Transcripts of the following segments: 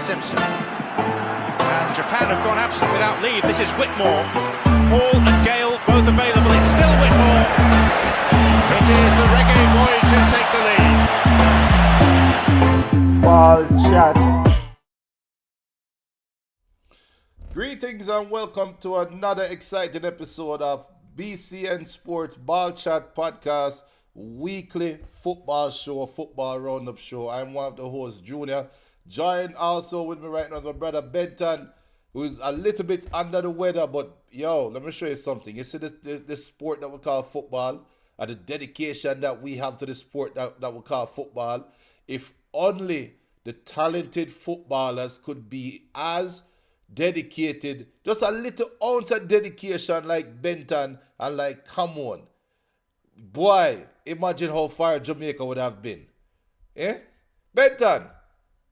Simpson. And Japan have gone absent without leave. This is Whitmore. Hall and Gale both available. It's still Whitmore. It is the Reggae Boyz who take the lead. Ball chat. Greetings and welcome to another exciting episode of BCN Sports Ball Chat Podcast, weekly football show, football roundup show. I'm one of the hosts, Junior. Joined also with me right now is my brother Benton, who's a little bit under the weather, but yo, let me show you something. You see this sport that we call football, and the dedication that we have to the sport that we call football. If only the talented footballers could be as dedicated, just a little ounce of dedication like Benton and like Camon. Boy, imagine how far Jamaica would have been. Eh? Benton,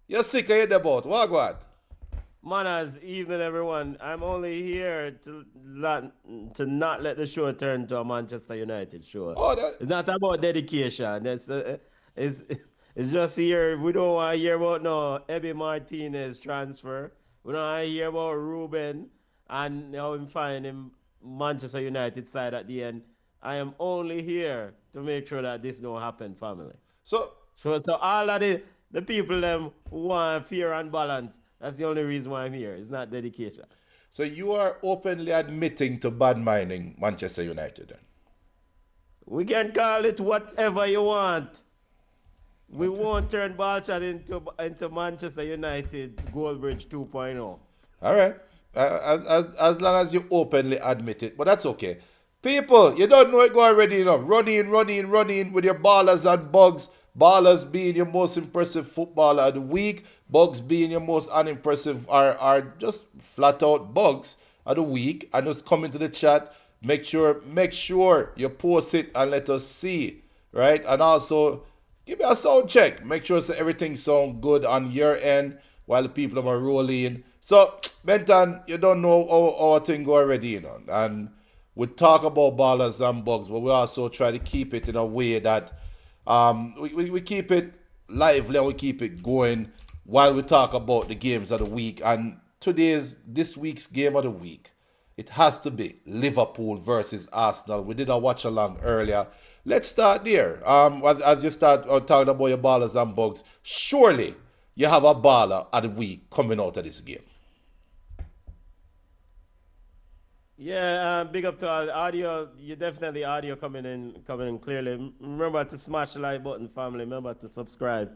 you're sick of it about. What? Manners, evening everyone. I'm only here to not let the show turn to a Manchester United show. It's not about dedication. It's just here. We don't want to hear about no Ebi Martinez transfer. We don't want to hear about Ruben and how him find him Manchester United side at the end. I am only here to make sure that this don't happen, family. So all of the people them who want fear and balance, that's the only reason why I'm here. It's not dedication. So you are openly admitting to bad minding Manchester United then? We can call it whatever you want. We won't turn ball chat into Manchester United Goldbridge 2.0. All right. As long as you openly admit it. But that's okay. People, you don't know it go already, you know. Run in with your ballers and bugs. Ballers being your most impressive footballer of the week. Bugs being your most unimpressive are just flat out bugs of the week. And just come into the chat. Make sure you post it and let us see. Right? And also, give me a sound check. Make sure so everything sounds good on your end while the people are rolling. So, Benton, you don't know our thing go already, you know. And we talk about ballers and bugs, but we also try to keep it in a way that we keep it lively and we keep it going while we talk about the games of the week. And this week's game of the week, it has to be Liverpool versus Arsenal. We did a watch along earlier. Let's start there. As you start talking about your ballers and bugs, surely you have a baller of the week coming out of this game. Yeah, big up to all the audio. You definitely audio coming in clearly. Remember to smash the like button, family. Remember to subscribe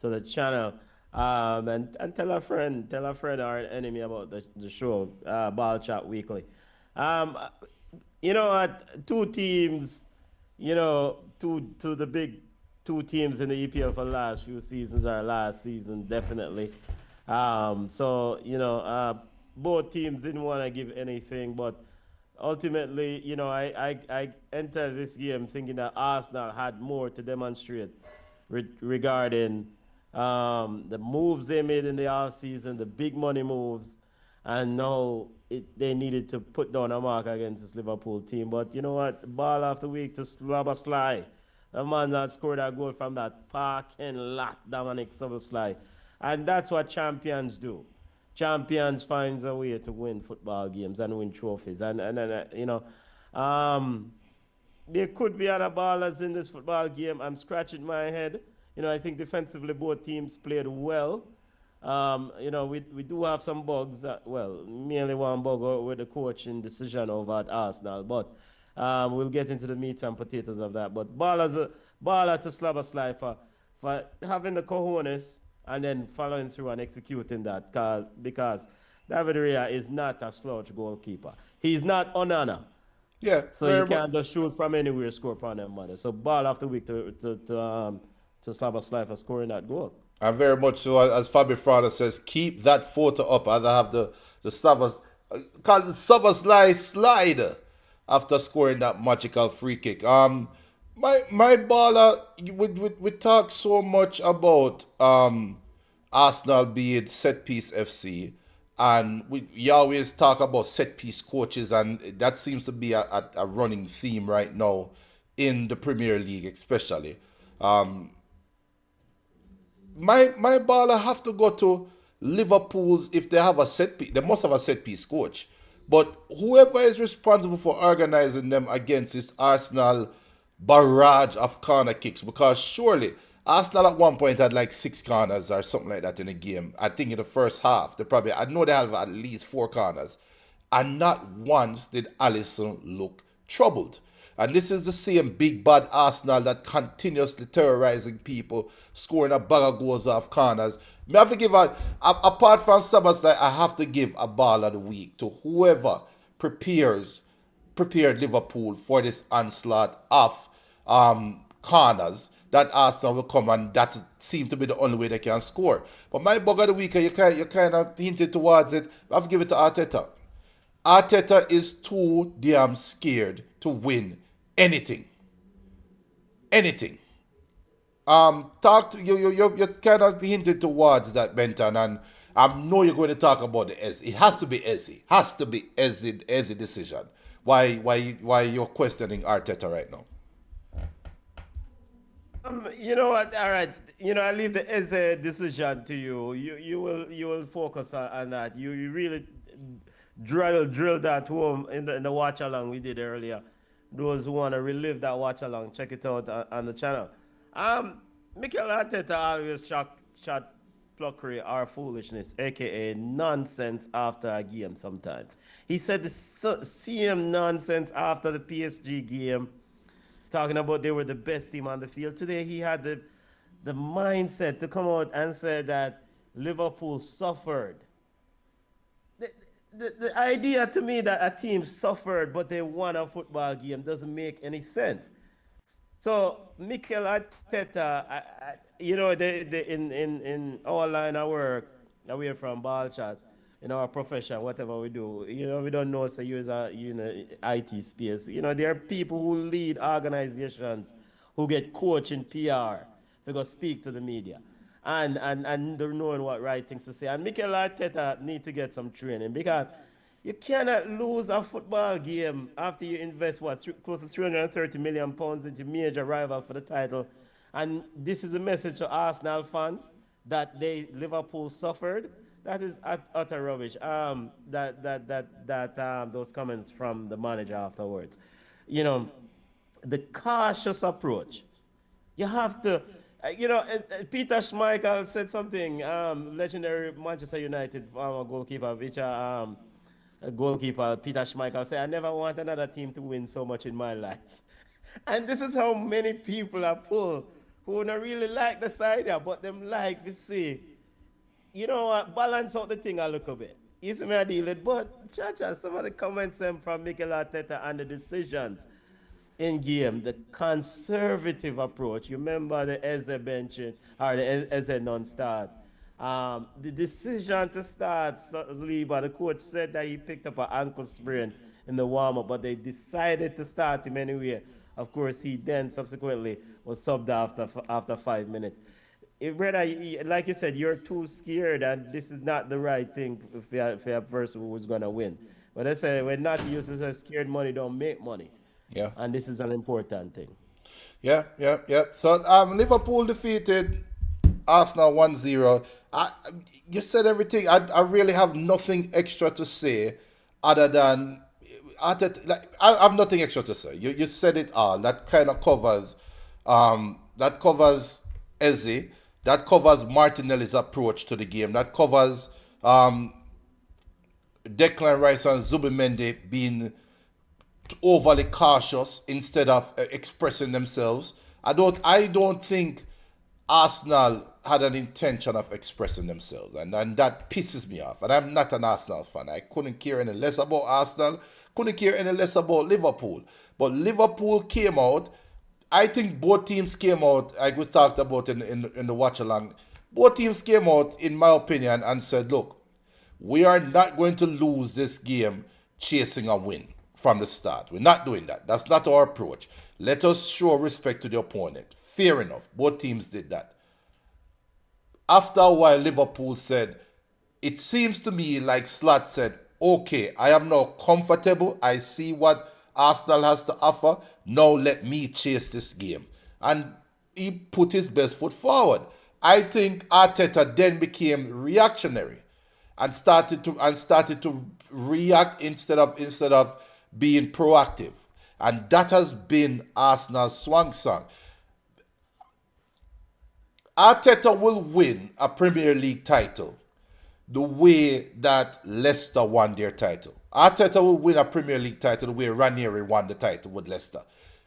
to the channel. And tell a friend or an enemy about the show, Ball Chat Weekly. You know what? Two teams, you know, the big two teams in the EPL for the last few seasons are last season, definitely. So, you know, both teams didn't want to give anything, but ultimately, you know, I entered this game thinking that Arsenal had more to demonstrate regarding the moves they made in the offseason, the big money moves, and now they needed to put down a mark against this Liverpool team. But you know what? Ball of the week to Szoboszlai. The man that scored that goal from that parking lot, Dominic Szoboszlai. And that's what champions do. Champions finds a way to win football games and win trophies. And you know, there could be other ballers in this football game. I'm scratching my head. You know, I think defensively both teams played well. You know, we do have some bugs. Merely one bug with the coaching decision over at Arsenal. But we'll get into the meat and potatoes of that. But baller to Szoboszlai for having the cojones and then following through and executing that, because David Raya is not a slouch goalkeeper. He's not Onana. Yeah. So you can't just shoot from anywhere, score upon them money. So ball of the week to Szoboszlai for scoring that goal. And very much so, as Fabi Frada says, keep that photo up as I have the Szoboszlai slide after scoring that magical free kick. My baller, we talk so much about Arsenal being set-piece FC, and we always talk about set-piece coaches, and that seems to be a running theme right now in the Premier League especially. My baller have to go to Liverpool's, if they have a set piece, they must have a set piece coach. But whoever is responsible for organizing them against this Arsenal barrage of corner kicks, because surely Arsenal at one point had like 6 corners or something like that in a game. I think in the first half, I know they have at least 4 corners. And not once did Alisson look troubled. And this is the same big bad Arsenal that continuously terrorizing people, scoring a bag of goals off corners. May I forgive apart from Sabbath, I have to give a ball of the week to whoever prepared Liverpool for this onslaught of corners that Arsenal will come, and that seems to be the only way they can score. But my bug of the week, you kind of hinted towards it. I have to give it to Arteta. Arteta is too damn scared to win anything. Anything. Talk to you kind of hinted towards that, Benton, and I know you're going to talk about the Eze. It has to be Eze. Has to be Eze decision. Why you're questioning Arteta right now? You know what? All right. I leave the Eze decision to you. You will focus on that. You really drill that home in the watch along we did earlier. Those who want to relive that watch along, check it out on the channel. Mikel Arteta always shot pluckery or foolishness, aka nonsense after a game sometimes. He said the same nonsense after the PSG game, talking about they were the best team on the field. Today he had the mindset to come out and say that Liverpool suffered. The idea to me that a team suffered but they won a football game doesn't make any sense. So Mikel Arteta, in our line of work, away from ball chat, in our profession, whatever we do, we don't know, so you as IT space. There are people who lead organizations who get coached in PR. They go speak to the media. And they're knowing what right things to say. And Mikel Arteta need to get some training, because you cannot lose a football game after you invest, close to £330 million into major rival for the title. And this is a message to Arsenal fans that Liverpool suffered. That is utter rubbish. Those comments from the manager afterwards. The cautious approach. You have to. Peter Schmeichel said something. Legendary Manchester United former goalkeeper, goalkeeper Peter Schmeichel said, "I never want another team to win so much in my life." And this is how many people are pulled who don't really like the side here, but them like to see, balance out the thing a little bit. You see me I deal with, but some of the comments from Mikel Arteta and the decisions in game, the conservative approach. You remember the Eze benching or the Eze non-start. The decision to start Liba, the coach said that he picked up an ankle sprain in the warm-up, but they decided to start him anyway. Of course, he then subsequently was subbed after 5 minutes. Brother, like you said, you're too scared, and this is not the right thing for a person who was going to win. But I say, we're not used to say scared money don't make money. Yeah. And this is an important thing. Yeah. So Liverpool defeated Arsenal 1-0. You said everything. I really have nothing extra to say other than I have nothing extra to say. You said it all. That kind of covers Eze. That covers Martinelli's approach to the game. That covers Declan Rice and Zubimendi being overly cautious instead of expressing themselves. I don't think Arsenal had an intention of expressing themselves, and that pisses me off. And I'm not an Arsenal fan. I couldn't care any less about Arsenal, couldn't care any less about Liverpool. But Liverpool came out. I think both teams came out, like we talked about in the watch along. Both teams came out, in my opinion, and said, look, we are not going to lose this game chasing a win from the start. We're not doing that. That's not our approach. Let us show respect to the opponent. Fair enough. Both teams did that. After a while, Liverpool said, it seems to me like Slot said, okay, I am now comfortable. I see what Arsenal has to offer. Now let me chase this game. And he put his best foot forward. I think Arteta then became reactionary and started to react instead of being proactive. And that has been Arsenal's swan song. Arteta will win a Premier League title the way that Leicester won their title. Arteta will win a Premier League title the way Ranieri won the title with Leicester.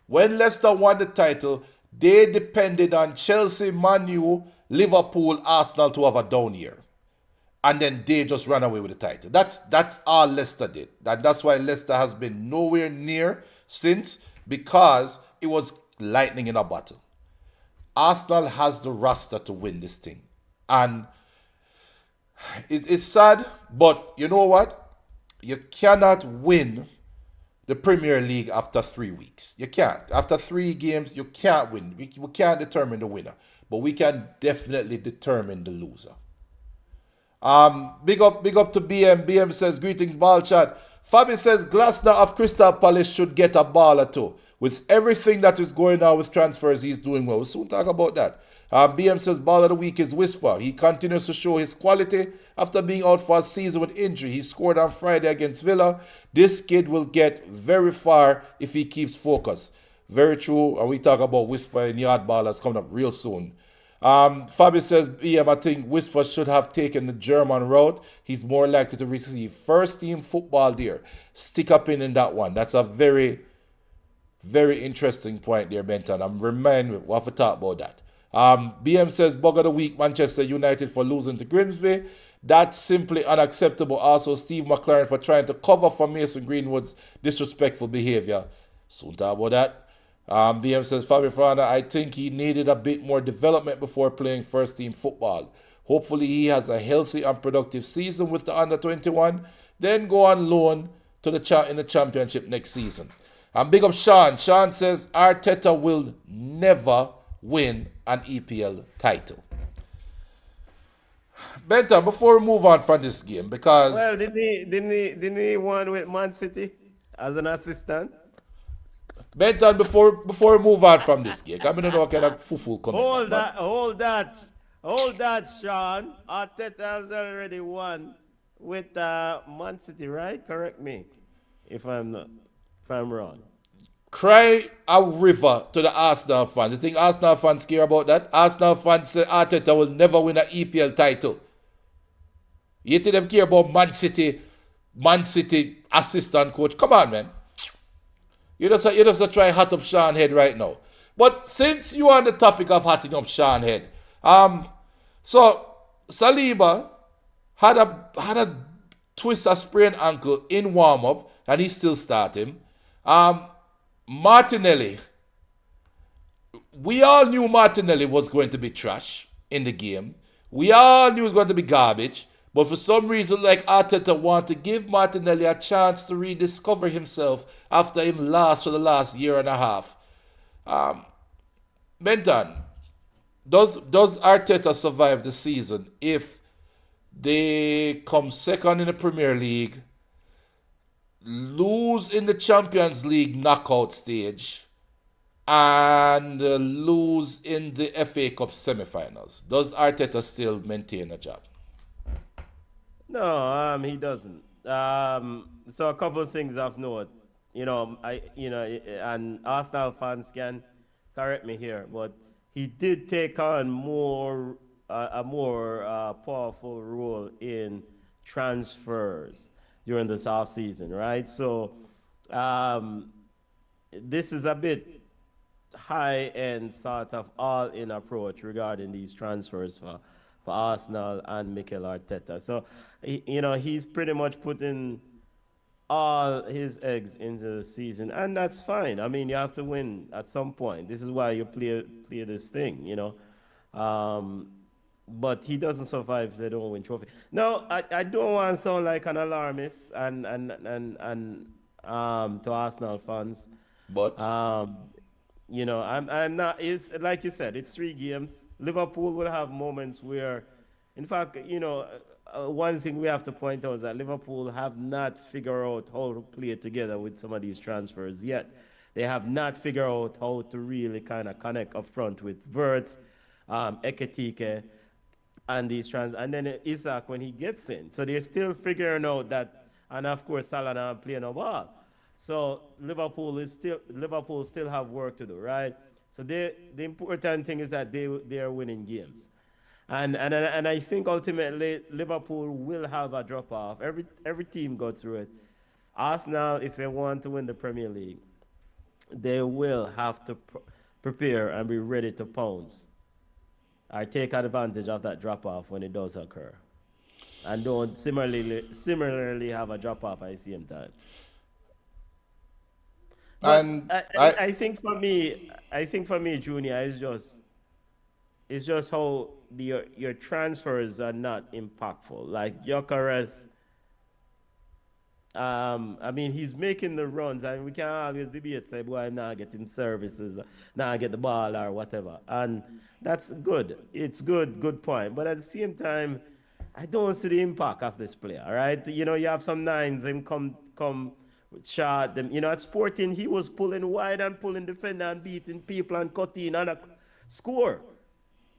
When Leicester won the title, they depended on Chelsea, Man U, Liverpool, Arsenal to have a down year. And then they just ran away with the title. That's all Leicester did. That's why Leicester has been nowhere near since, because it was lightning in a bottle. Arsenal has the roster to win this thing. And it's sad, but you know what? You cannot win the Premier League after 3 weeks. You can't. After 3 games, you can't win. We can't determine the winner, but we can definitely determine the loser. Big up to BM. BM says, greetings, ball chat. Fabi says, Glasner of Crystal Palace should get a ball or two. With everything that is going on with transfers, he's doing well. We'll soon talk about that. BM says, ball of the week is Whisper. He continues to show his quality after being out for a season with injury. He scored on Friday against Villa. This kid will get very far if he keeps focus. Very true. And we talk about Whisper and Yawd Ballas coming up real soon. Fabi says, BM, I think Whisper should have taken the German route. He's more likely to receive first team football there. Stick up in that one. That's a very, very interesting point there, Benton. I'm reminded we'll have to talk about that. BM says, bug of the week, Manchester United for losing to Grimsby. That's simply unacceptable. Also, Steve McLaren for trying to cover for Mason Greenwood's disrespectful behavior. Soon talk about that. BM says, Fabio Ferranda, I think he needed a bit more development before playing first team football. Hopefully he has a healthy and productive season with the under-21, then go on loan to in the championship next season. And big up Sean. Sean says, Arteta will never win an EPL title. Benton, before we move on from this game, because... Well, didn't he won with Man City as an assistant? Benton, before we move on from this game, I don't know what kind of fufu coming. Hold that, Sean. Arteta has already won with Man City, right? Correct me if I'm wrong. Cry a river to the Arsenal fans. You think Arsenal fans care about that? Arsenal fans say Arteta will never win an EPL title. You think them care about Man City assistant coach? Come on, man. You just try hot up Sean Head right now. But since you are on the topic of hotting up Sean Head, so Saliba had a twist, a sprained ankle in warm up, and he's still starting. Martinelli, we all knew Martinelli was going to be trash in the game. We all knew it was going to be garbage. But for some reason, like Arteta want to give Martinelli a chance to rediscover himself after him lost for the last year and a half. Benton, does Arteta survive the season if they come second in the Premier League, lose in the Champions League knockout stage, and lose in the FA Cup semi-finals? Does Arteta still maintain a job? No, he doesn't. So a couple of things of note. And Arsenal fans can correct me here, but he did take on a more powerful role in transfers during this off season, right? So this is a bit high-end sort of all-in approach regarding these transfers for Arsenal and Mikel Arteta. So, he's pretty much putting all his eggs into the season, and that's fine. I mean, you have to win at some point. This is why you play this thing, But he doesn't survive if they don't win trophy. No, I don't want to sound like an alarmist and to Arsenal fans. But I'm not. It's like you said. It's 3 games. Liverpool will have moments where, in fact, one thing we have to point out is that Liverpool have not figured out how to play together with some of these transfers yet. They have not figured out how to really kind of connect up front with Wirtz, Ekitike, and these and then Isaac when he gets in. So they're still figuring out that, and of course Salah not playing no ball. So Liverpool still have work to do, right? So the important thing is that they are winning games. And I think ultimately Liverpool will have a drop off. Every team go through it. Arsenal, if they want to win the Premier League, they will have to prepare and be ready to pounce or take advantage of that drop off when it does occur, and don't similarly have a drop off at the same time. But And I think for me, Junior, it's just how your transfers are not impactful. Like Gyökeres, I mean, he's making the runs, and we can always debate, say, boy, I'm not getting services, not get the ball or whatever. And that's good. It's good point. But at the same time, I don't see the impact of this player, all right? You know, you have some nines, him come shot them. You know, at Sporting, he was pulling wide and pulling defender and beating people and cutting and a score.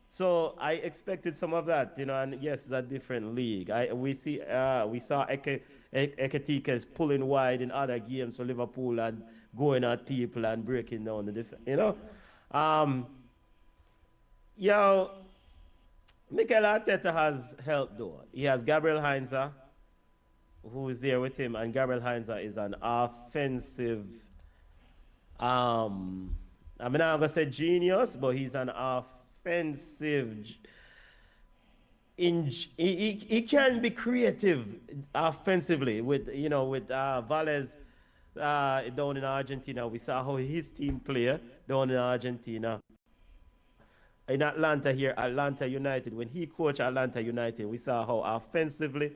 So I expected some of that, you know, and yes, it's a different league. We saw Ekitike is pulling wide in other games for Liverpool and going at people and breaking down the defense, you know. Mikel Arteta has help though. He has Gabriel Heinze, who is there with him, and Gabriel Heinze is an offensive. I'm not gonna say genius, but he's an offensive. He can be creative offensively with Valles down in Argentina. We saw how his team play down in Argentina. In Atlanta here, Atlanta United, when he coached Atlanta United, we saw how offensively,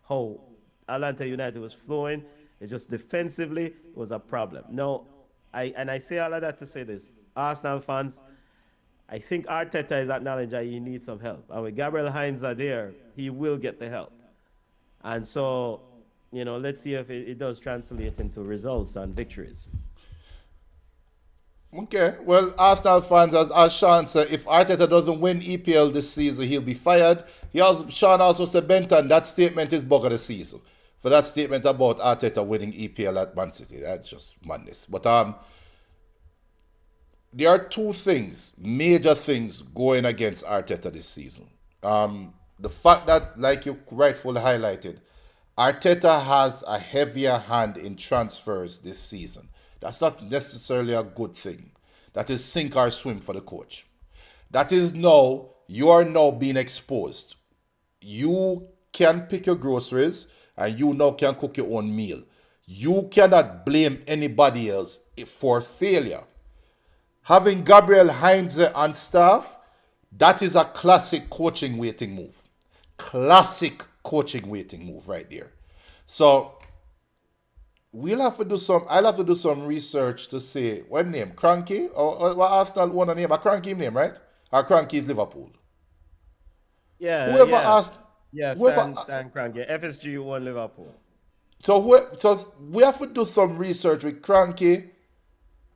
how Atlanta United was flowing. It just defensively was a problem. No, I say all of that to say this. Arsenal fans, I think Arteta is acknowledging that he needs some help. And with Gabriel Heinze there, he will get the help. And so, you know, let's see if it does translate into results and victories. okay, well, Arsenal fans, as Sean said, if Arteta doesn't win EPL this season, he'll be fired. Sean also said, Benton, that statement is bug of the season. For that statement about Arteta winning EPL at Man City, that's just madness. But there are two things, major things going against Arteta this season. The fact that, like you rightfully highlighted, Arteta has a heavier hand in transfers this season. That's not necessarily a good thing. That is sink or swim for the coach. That is now, you are now being exposed. You can pick your groceries and you now can cook your own meal. You cannot blame anybody else for failure. Having Gabriel Heinze on staff, that is a classic coaching waiting move. Classic coaching waiting move right there. So I'll have to do some research to say what name, Cranky, or what Arsenal want to name a Cranky name, right? Or Cranky is Liverpool. Yeah. Whoever asked, Yeah, whoever, Stan Kroenke. FSG won Liverpool. so we have to do some research with Cranky,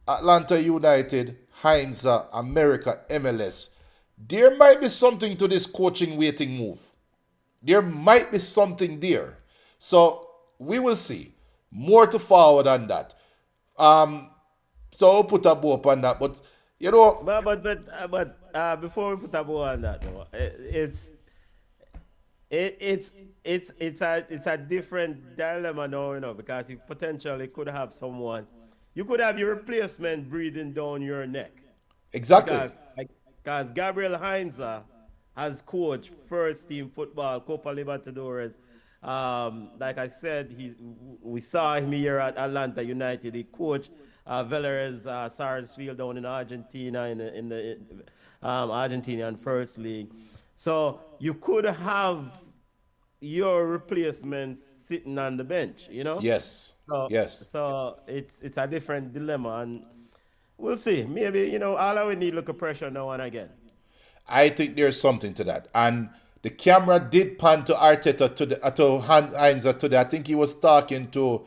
Atlanta United, Heinze, America, MLS. There might be something to this coaching waiting move. There might be something there. So we will see. More to forward on that. So I'll put a bow up on that. But you know, But before we put a bow on that, though, it's a different dilemma now, you know, because you potentially could have someone, you could have your replacement breathing down your neck. exactly. Because Gabriel Heinze has coached first team football, Copa Libertadores. Like I said, we saw him here at Atlanta United. He coached Vélez Sarsfield down in Argentina in the Argentinian First League. So you could have your replacements sitting on the bench, you know? Yes. Yes. So it's a different dilemma, and we'll see. Maybe, you know, all we need look of pressure now and again. I think there's something to that. And the camera did pan to Arteta to Heinze today. I think he was talking to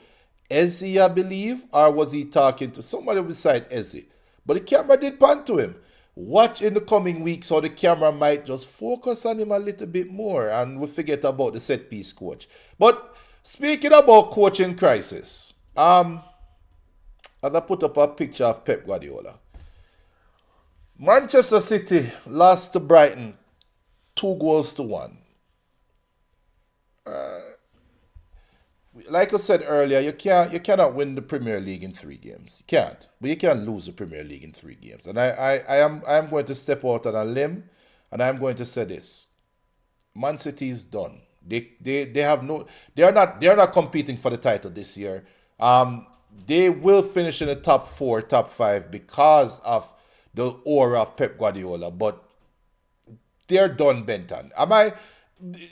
Ezzy, I believe, or was he talking to somebody beside Ezzy? But the camera did pan to him. Watch in the coming weeks how the camera might just focus on him a little bit more and we forget about the set piece coach. But speaking about coaching crisis, as I put up a picture of Pep Guardiola, Manchester City lost to Brighton 2-1. Like I said earlier, you cannot win the Premier League in 3 games. You can't, but you can lose the Premier League in 3 games. And I am going to step out on a limb, and I'm going to say this: Man City is done. They are not competing for the title this year. They will finish in the top 4, top 5 because of the aura of Pep Guardiola, but they're done, Benton.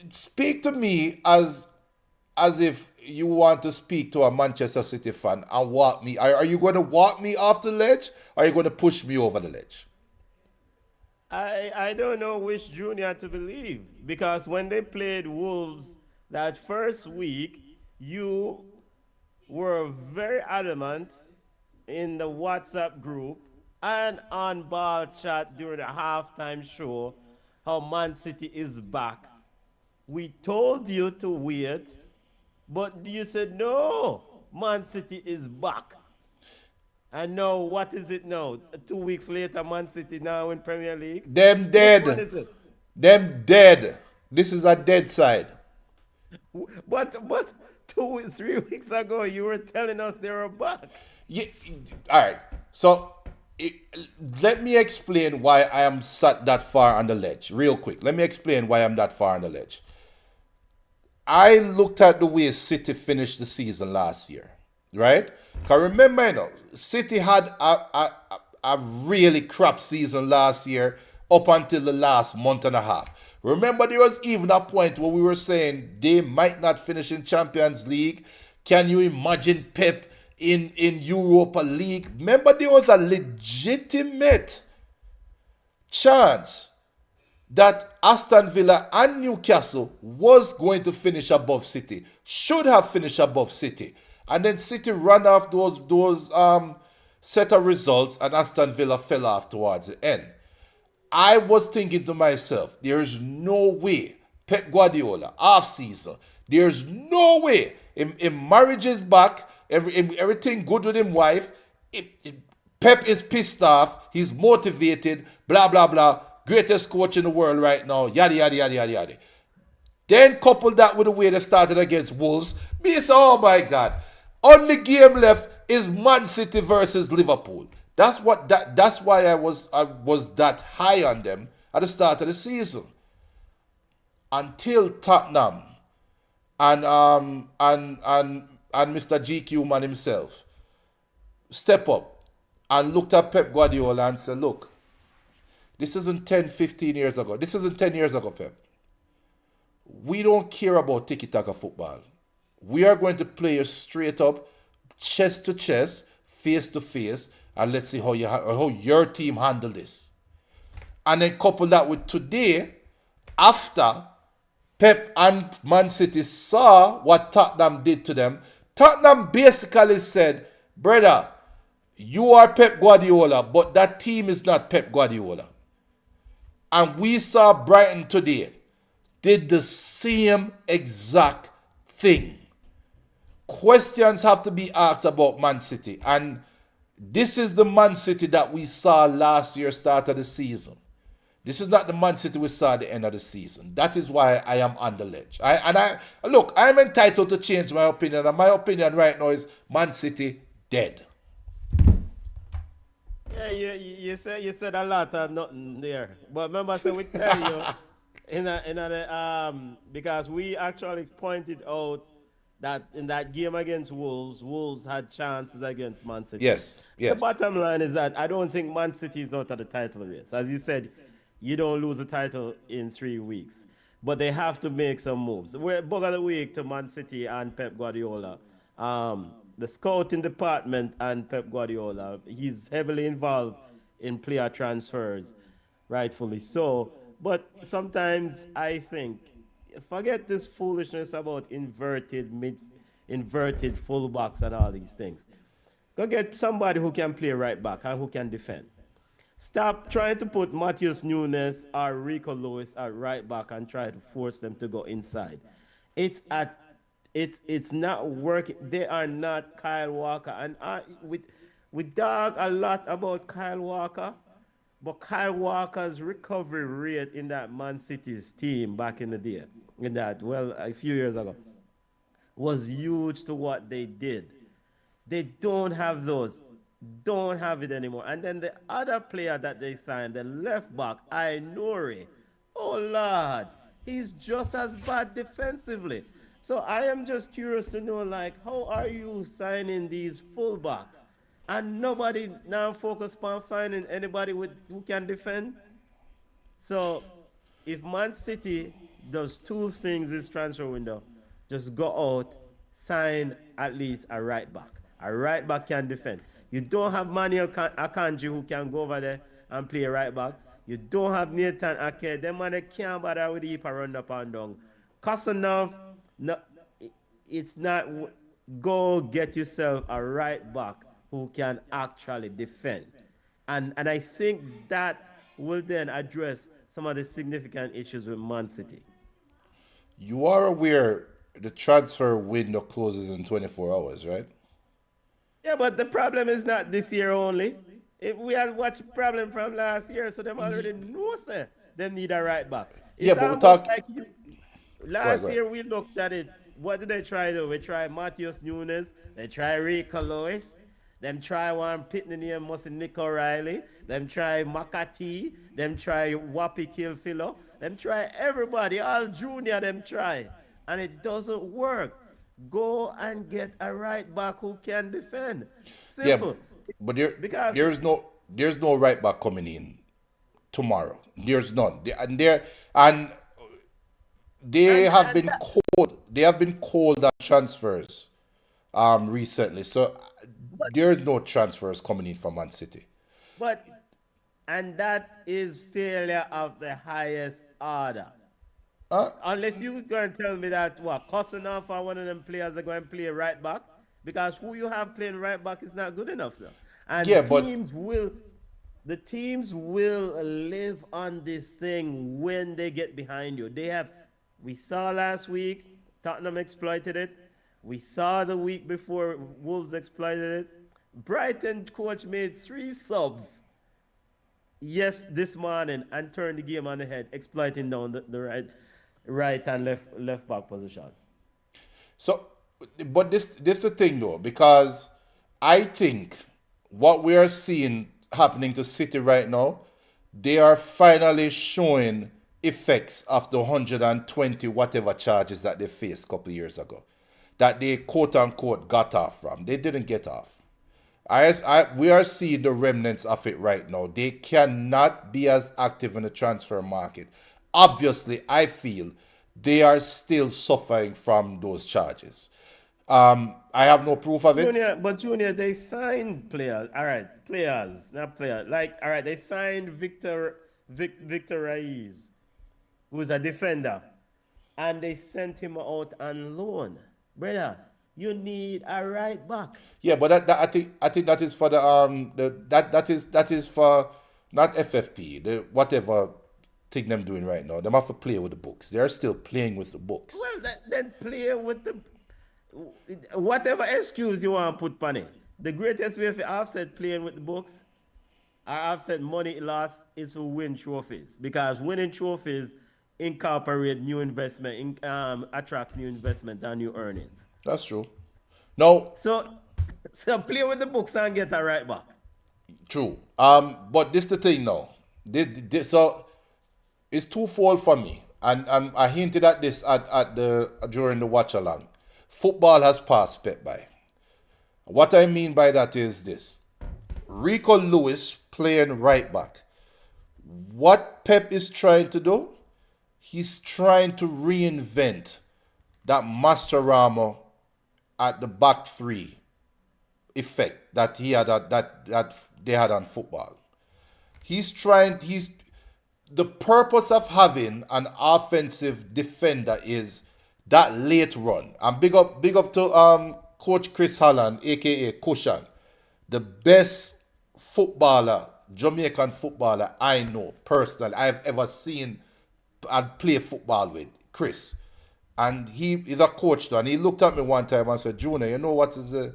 Speak to me as if you want to speak to a Manchester City fan and walk me. Are you going to walk me off the ledge, or are you going to push me over the ledge? I don't know which junior to believe, because when they played Wolves that first week, you were very adamant in the WhatsApp group and on ball chat during the halftime show how Man City is back. We told you to wait, but you said no, Man City is back. And now, what is it now? 2 weeks later, Man City now in Premier League? Them What is dead. it? Them dead. This is a dead side. But 3 weeks ago, you were telling us they were back. Yeah, all right. So let me explain why I am sat that far on the ledge. Real quick. Let me explain why I'm that far on the ledge. I looked at the way City finished the season last year, right? Because remember, City had a really crap season last year up until the last month and a half. Remember, there was even a point where we were saying they might not finish in Champions League. Can you imagine Pep in Europa League? Remember, there was a legitimate chance that Aston Villa and Newcastle was going to finish above City, should have finished above City. And then City ran off those set of results, and Aston Villa fell off towards the end. I was thinking to myself, there's no way Pep Guardiola, off season, there's no way. In marriage is back, everything good with his wife. Pep is pissed off, he's motivated, blah, blah, blah. Greatest coach in the world right now, yada, yada, yada, yada, yada. Then couple that with the way they started against Wolves. Me say, oh my God. Only game left is Man City versus Liverpool. That's why I was that high on them at the start of the season. Until Tottenham and Mr. GQ man himself step up and looked at Pep Guardiola and said, look, this isn't 10, 15 years ago. This isn't 10 years ago, Pep. We don't care about tiki-taka football. We are going to play you straight up, chest to chest, face to face, and let's see how your team handle this. And then couple that with today, after Pep and Man City saw what Tottenham did to them, Tottenham basically said, brother, you are Pep Guardiola, but that team is not Pep Guardiola. And we saw Brighton today did the same exact thing. Questions have to be asked about Man City. And this is the Man City that we saw last year, start of the season. This is not the Man City we saw at the end of the season. That is why I am on the ledge. Look, I'm entitled to change my opinion. And my opinion right now is Man City dead. Yeah, you said a lot of nothing there. But remember, so we tell you because we actually pointed out that in that game against Wolves had chances against Man City. Yes. The bottom line is that I don't think Man City is out of the title race. As you said, you don't lose the title in 3 weeks. But they have to make some moves. We're bug of the week to Man City and Pep Guardiola. The scouting department and Pep Guardiola, he's heavily involved in player transfers, rightfully so. But sometimes I think, forget this foolishness about inverted fullbacks and all these things. Go get somebody who can play right back and who can defend. Stop trying to put Matheus Nunes or Rico Lewis at right back and try to force them to go inside. It's at it's not working. They are not Kyle Walker, and we dog a lot about Kyle Walker, but Kyle Walker's recovery rate in that Man City's team back in the day, a few years ago, was huge to what they did. They don't have those. Don't have it anymore. And then the other player that they signed, the left back, Ainori. Oh Lord, he's just as bad defensively. So I am just curious to know, like, how are you signing these fullbacks? And nobody now focus on finding anybody who can defend. So if Man City does two things this transfer window, just go out, sign at least a right back. A right back can defend. You don't have Manuel Akanji who can go over there and play right back. You don't have Nathan Ake. Them man, they can't bother with the heap run up and down. Kosanov, no, it's not. Go get yourself a right back who can actually defend. And I think that will then address some of the significant issues with Man City. You are aware the transfer window closes in 24 hours, right? Yeah, but the problem is not this year only. If we had watched problem from last year, so them already know, sir, they need a right back. It's Yeah, but we almost talk. like last Go ahead. year we looked at it. What did they try though? We tried Matheus Nunes, they try Rico Lewis, them try one pitting name must Nick O'Reilly, them try Makati, them try Wapi Kilfilo, them try everybody, all junior them try. And it doesn't work. Go and get a right back who can defend. Yeah, Simple. but Because there's no right back coming in tomorrow. There's none. They have been cold. They have been cold on transfers recently. So there's no transfers coming in from Man City. But and that is failure of the highest order. Unless you're going to tell me that what Kosanov or one of them players are going to play right back, because who you have playing right back is not good enough though. And Yeah, but the teams will live on this thing when they get behind you. We saw last week Tottenham exploited it. We saw the week before Wolves exploited it. Brighton coach made 3 subs. Yes, this morning and turned the game on the head, exploiting down the right and left back position. So, but this the thing though, because I think what we are seeing happening to City right now, they are finally showing effects of the 120 whatever charges that they faced a couple of years ago, that they quote unquote got off from. They didn't get off. We are seeing the remnants of it right now. They cannot be as active in the transfer market. Obviously, I feel they are still suffering from those charges. I have no proof of it. Junior, they signed players. All right, players, not players. Like, all right, they signed Victor Reyes, who's a defender, and they sent him out on loan. Brother, you need a right back. Yeah, but I think that is for that is for not FFP, the whatever thing them doing right now. They have to play with the books. They are still playing with the books. Well, then play with the whatever excuse you want to put on it. The greatest way to offset playing with the books or offset money lost is to win trophies, because winning trophies incorporate new investment, attracts new investment and new earnings. That's true. No, So play with the books and get a right back. true. But this the thing now. So it's twofold for me, and I hinted at this during the watch along. Football has passed Pep by. What I mean by that is this: Rico Lewis playing right back. What Pep is trying to do, he's trying to reinvent that Mascherano at the back three effect that he had that they had on football. The purpose of having an offensive defender is that late run. And big up to Coach Chris Holland, aka Cushion, the best footballer Jamaican footballer I know personally, I've ever seen and play football with, Chris. And he is a coach now, and he looked at me one time and said, Junior, you know what is the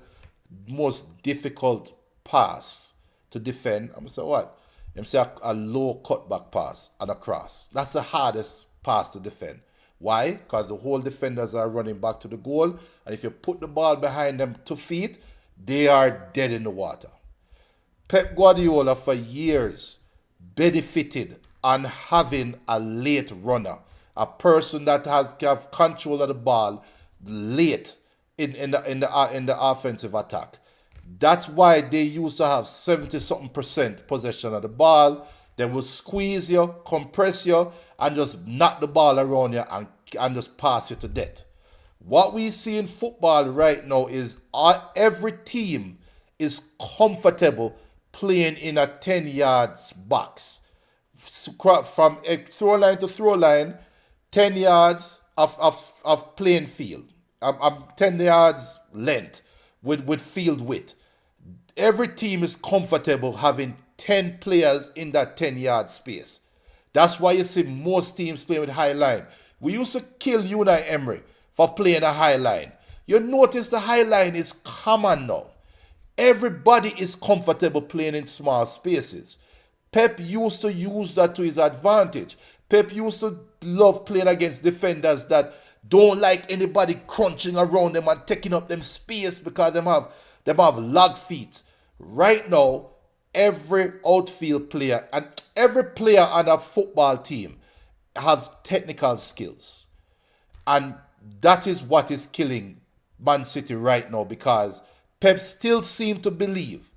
most difficult pass to defend? I'm saying, what? He said, a low cutback pass and a cross. That's the hardest pass to defend. Why? Because the whole defenders are running back to the goal, and if you put the ball behind them 2 feet, they are dead in the water. Pep Guardiola for years benefited on having a late runner, a person that have control of the ball late in the offensive attack. That's why they used to have 70-something% possession of the ball. They will squeeze you, compress you, and just knock the ball around you and just pass you to death. What we see in football right now is every team is comfortable playing in a 10 yards box. From throw line to throw line, 10 yards of playing field. 10 yards length with field width. Every team is comfortable having 10 players in that 10-yard space. That's why you see most teams playing with high line. We used to kill Unai Emery for playing a high line. You notice the high line is common now. Everybody is comfortable playing in small spaces. Pep used to use that to his advantage. Pep used to love playing against defenders that don't like anybody crunching around them and taking up them space because them have log feet. Right now, every outfield player and every player on a football team have technical skills. And that is what is killing Man City right now, because Pep still seems to believe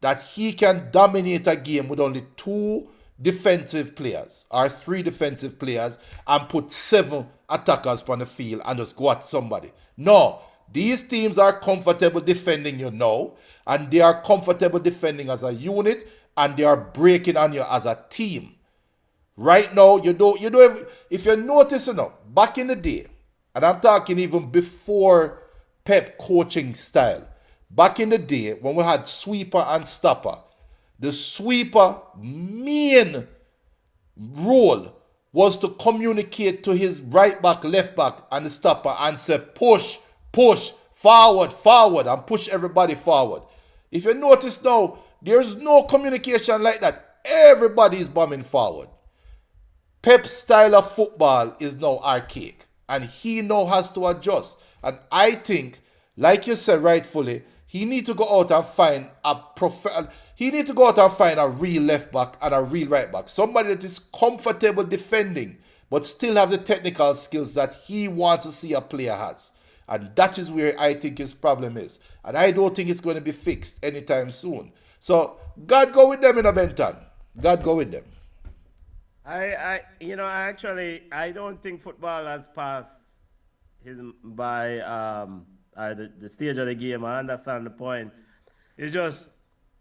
that he can dominate a game with only 2 defensive players or 3 defensive players and put 7 attackers on the field and just go at somebody. No, these teams are comfortable defending you now, and they are comfortable defending as a unit, and they are breaking on you as a team. Right now, if you notice, back in the day, and I'm talking even before Pep coaching style, back in the day when we had sweeper and stopper, the sweeper main role was to communicate to his right back, left back, and the stopper and say, push, forward, and push everybody forward. If you notice now, there's no communication like that. Everybody is bombing forward. Pep's style of football is now archaic, and he now has to adjust. And I think, like you said rightfully, he need to go out and find a real left back and a real right back. Somebody that is comfortable defending, but still have the technical skills that he wants to see a player has. And that is where I think his problem is. And I don't think it's going to be fixed anytime soon. So, God go with them in a Benton. God go with them. I don't think football has passed by the stage of the game. I understand the point. It's just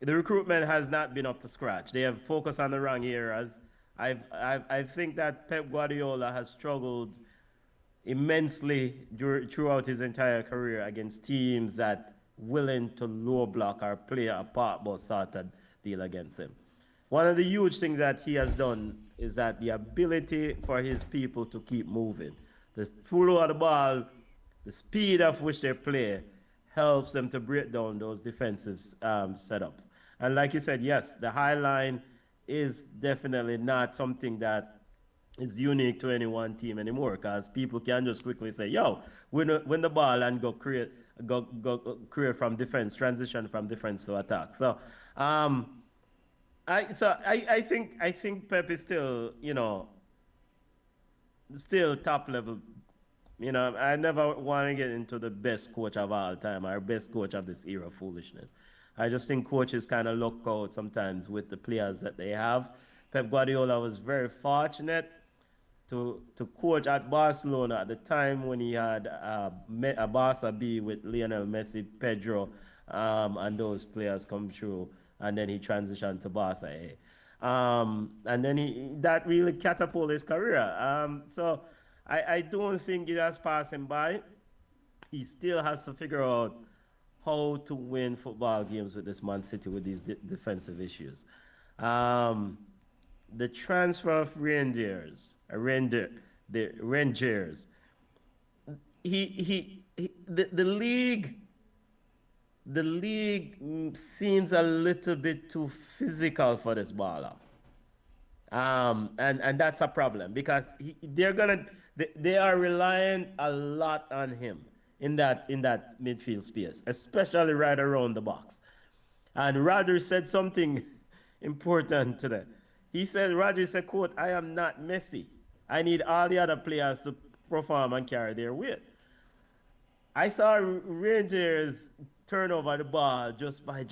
the recruitment has not been up to scratch. They have focused on the wrong areas. I think that Pep Guardiola has struggled immensely throughout his entire career against teams that willing to low block or play a part ball sort of deal against him. One of the huge things that he has done is that the ability for his people to keep moving, the flow of the ball, the speed of which they play, helps them to break down those defensive setups. And like you said, yes, the high line is definitely not something that is unique to any one team anymore, because people can just quickly say, yo, win the ball and go create from defense, transition from defense to attack. So I think Pep is still, still top level. I never want to get into the best coach of all time or best coach of this era foolishness. I just think coaches kind of luck out sometimes with the players that they have. Pep Guardiola was very fortunate to coach at Barcelona at the time when he had a Barca B with Lionel Messi, Pedro, and those players come through, and then he transitioned to Barca A. And then that really catapulted his career. So I don't think it has passed him by. He still has to figure out how to win football games with this Man City with these defensive issues. The transfer of the Rangers. The league seems a little bit too physical for this baller. And that's a problem because they are relying a lot on him in that midfield space, especially right around the box. And Roger said something important today. Roger said, quote, "I am not Messi. I need all the other players to perform and carry their weight." I saw Rangers turn over the ball by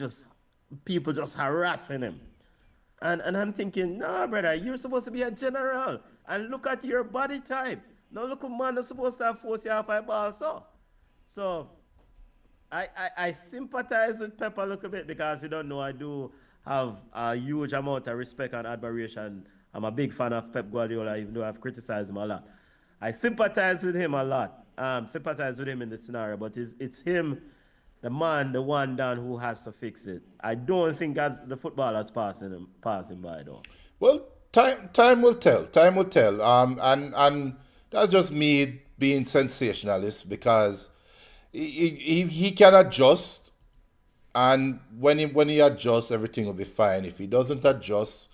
people just harassing him. And I'm thinking, no, brother, you're supposed to be a general. And look at your body type. No, look at man that's supposed to force you off a ball. So I sympathize with Pep a little bit because you don't know I do have a huge amount of respect and admiration. I'm a big fan of Pep Guardiola, even though I've criticized him a lot. I sympathize with him a lot. Sympathize with him in the scenario, but it's him, the one down who has to fix it. I don't think the footballer's passing by though. Well, time will tell. Time will tell. And that's just me being sensationalist because he can adjust, and when he adjusts, everything will be fine. If he doesn't adjust,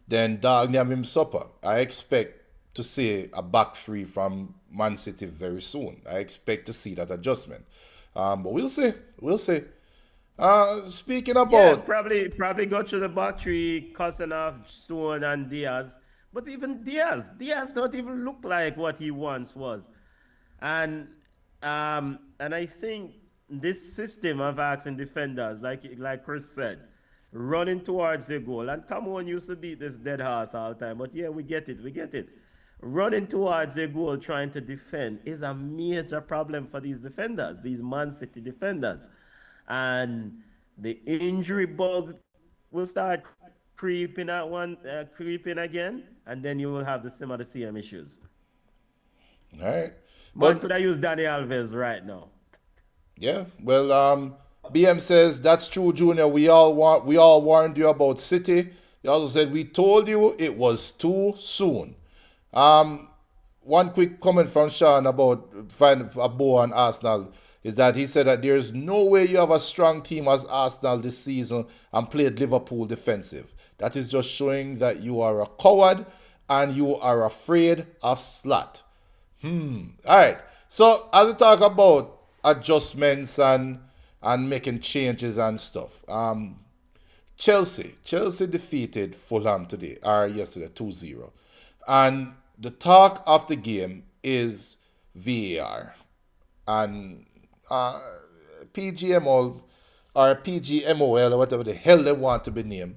then dog name him supper. I expect to see a back three from Man City very soon. I expect to see that adjustment. But we'll see. We'll see. Speaking about probably go through the back three, cussing off Stone and Diaz. But even Diaz don't even look like what he once was. And I think this system of asking defenders, like Chris said, running towards the goal. And Cameroon used to beat this dead horse all the time. But yeah, we get it. Running towards the goal, trying to defend, is a major problem for these defenders, these Man City defenders. And the injury bug will start creeping again, and then you will have some of the same issues. All right. But could I use Danny Alves right now? Yeah. Well, BM says that's true, Junior. We all warned you about City. He also said we told you it was too soon. One quick comment from Sean about finding a bow on Arsenal is that he said that there's no way you have a strong team as Arsenal this season and played Liverpool defensive. That is just showing that you are a coward and you are afraid of slot. All right. So as we talk about adjustments and making changes and stuff, Chelsea defeated Fulham yesterday 2-0. And the talk of the game is VAR. And PGMOL or PGMOL or whatever the hell they want to be named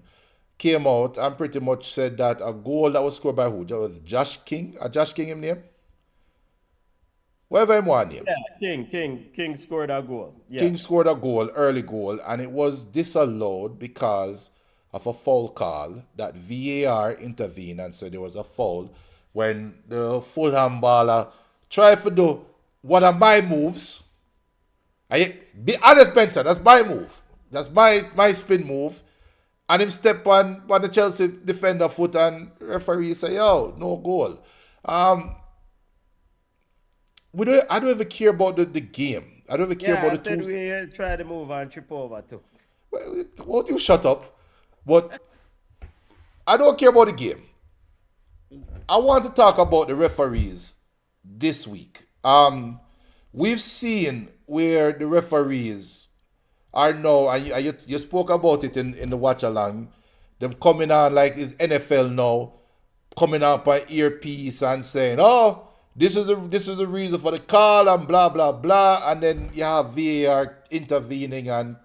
came out and pretty much said that a goal that was scored by who? That was Josh King. Josh King him name? Whatever him want name. Yeah, King scored a goal. Yeah. King scored a goal, early goal, and it was disallowed because of a foul call that VAR intervened and said there was a foul when the Fulham baller tried to do one of my moves. Be honest, Benton, that's my move. That's my spin move. And him step on the Chelsea defender foot and referee say, yo, no goal. I don't even care about the game. I don't even care about the two. We try to move and trip over too. Well, won't you shut up? But I don't care about the game. I want to talk about the referees this week. We've seen where the referees are now, and you spoke about it in the watch along, them coming on like it's NFL now, coming out by earpiece and saying, oh, this is the reason for the call and blah blah blah, and then you have VAR intervening and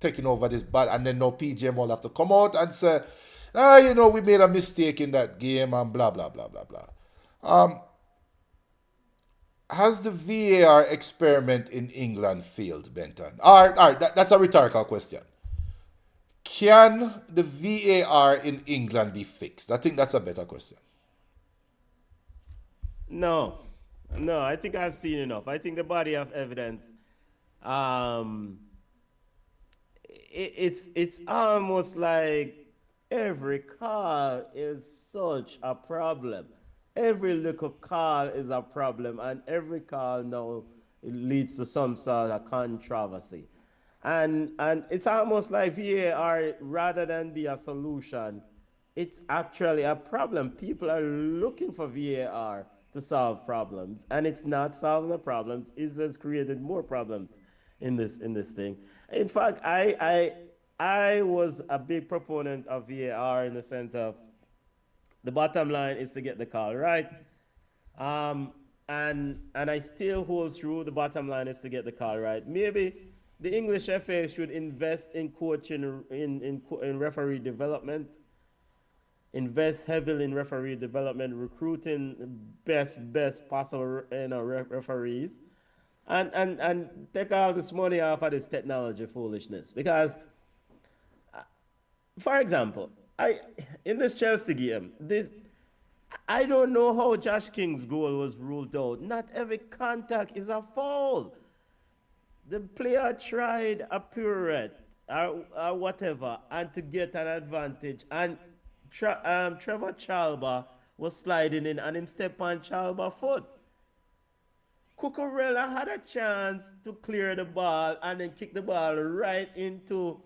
taking over this bad, and then now PGM will have to come out and say, we made a mistake in that game and blah blah blah blah blah. Has the VAR experiment in England failed, Benton? All right, that's a rhetorical question. Can the VAR in England be fixed? I think that's a better question. No, I think I've seen enough. I think the body of evidence, it's almost like every call is such a problem. Every little call is a problem, and every call now it leads to some sort of controversy. And it's almost like VAR, rather than be a solution, it's actually a problem. People are looking for VAR to solve problems, and it's not solving the problems. It has created more problems in this thing. In fact, I was a big proponent of VAR in the sense of the bottom line is to get the call right. And I still hold through. The bottom line is to get the call right. Maybe the English FA should invest in coaching, in referee development, invest heavily in referee development, recruiting best possible referees, and take all this money off of this technology foolishness. Because, for example, in this Chelsea game, I don't know how Josh King's goal was ruled out. Not every contact is a foul. The player tried a pirouette or whatever, and to get an advantage. And Trevor Chalba was sliding in, and him step on Chalba's foot. Cucurella had a chance to clear the ball and then kick the ball right into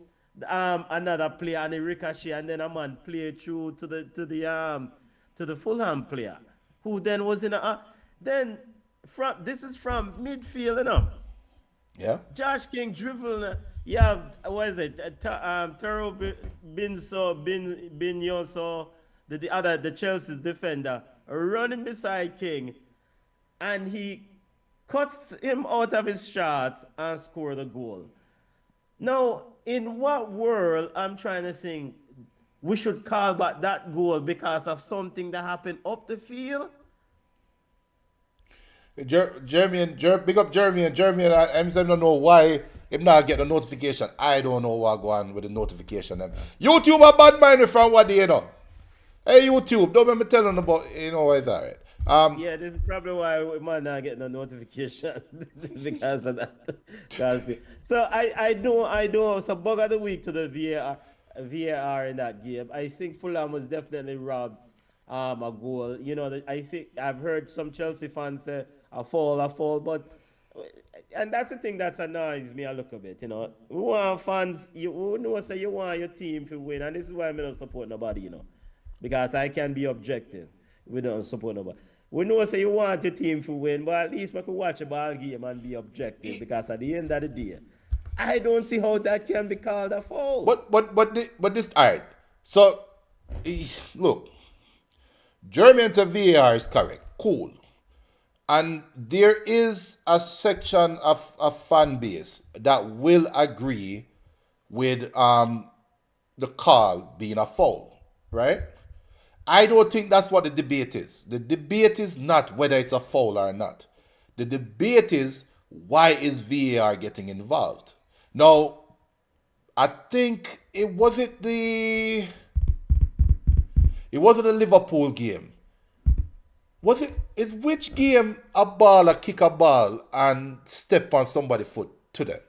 another player, and he ricochet, and then a man played through to the Fulham player, who then was in a this is from midfield, you know. Yeah. Josh King dribbling. You have, what is it? Taro Binyoso, the Chelsea's defender, running beside King, and he cuts him out of his shots and score the goal. Now, in what world, I'm trying to think, we should call back that goal because of something that happened up the field? Big up Jeremy, and I don't know why him not get the notification. I don't know what go on with the notification. YouTube a bad mind from what they know. Hey YouTube, don't remember telling about why is that right? Yeah, this is probably why we might not get no notification because of that. So I know. So bug of the week to the VAR in that game. I think Fulham was definitely robbed a goal. I think I've heard some Chelsea fans say a foul, but and that's the thing that annoys me a little bit. We want fans. You know, say you want your team to win, and this is why I don't support nobody. Because I can be objective. We don't support nobody. We know say you want your team to win, but at least we can watch a ball game and be objective. Because at the end of the day, I don't see how that can be called a foul. But this all right. So look, Jeremy said VAR is correct. Cool. And there is a section of a fan base that will agree with the call being a foul, right? I don't think that's what the debate is. The debate is not whether it's a foul or not. The debate is, why is VAR getting involved? Now, I think it wasn't the Liverpool game. Is which game a baller kick a ball and step on somebody's foot today?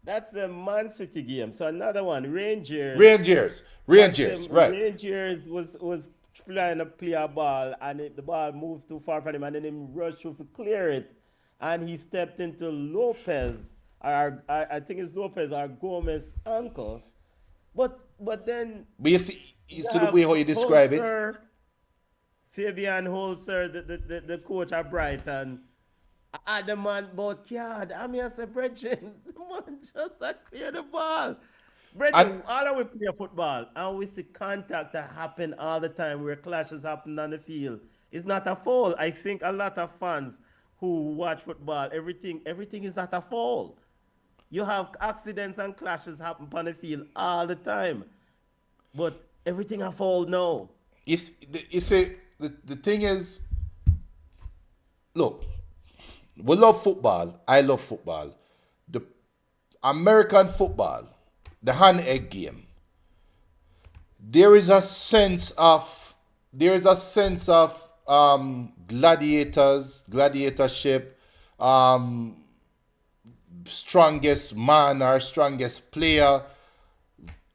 That's the Man City game. So another one, Rangers, right. Rangers was trying to play a ball, and the ball moved too far from him, and then him rushed to clear it, and he stepped into Lopez, or I think it's Lopez or Gomez's ankle, but then. But you see the way how you describe it. Fabian Holzer, the coach at Brighton. The man about Yawd. I mean, I said, Brethren, the man just clear the ball. Brethren, all we play football, and we see contact that happen all the time where clashes happen on the field. It's not a foul. I think a lot of fans who watch football, everything is not a foul. You have accidents and clashes happen on the field all the time. But everything a foul now. You see, the thing is, look, we love football. I love football. The American football, the hand-egg game, there is a sense of gladiatorship, strongest man or strongest player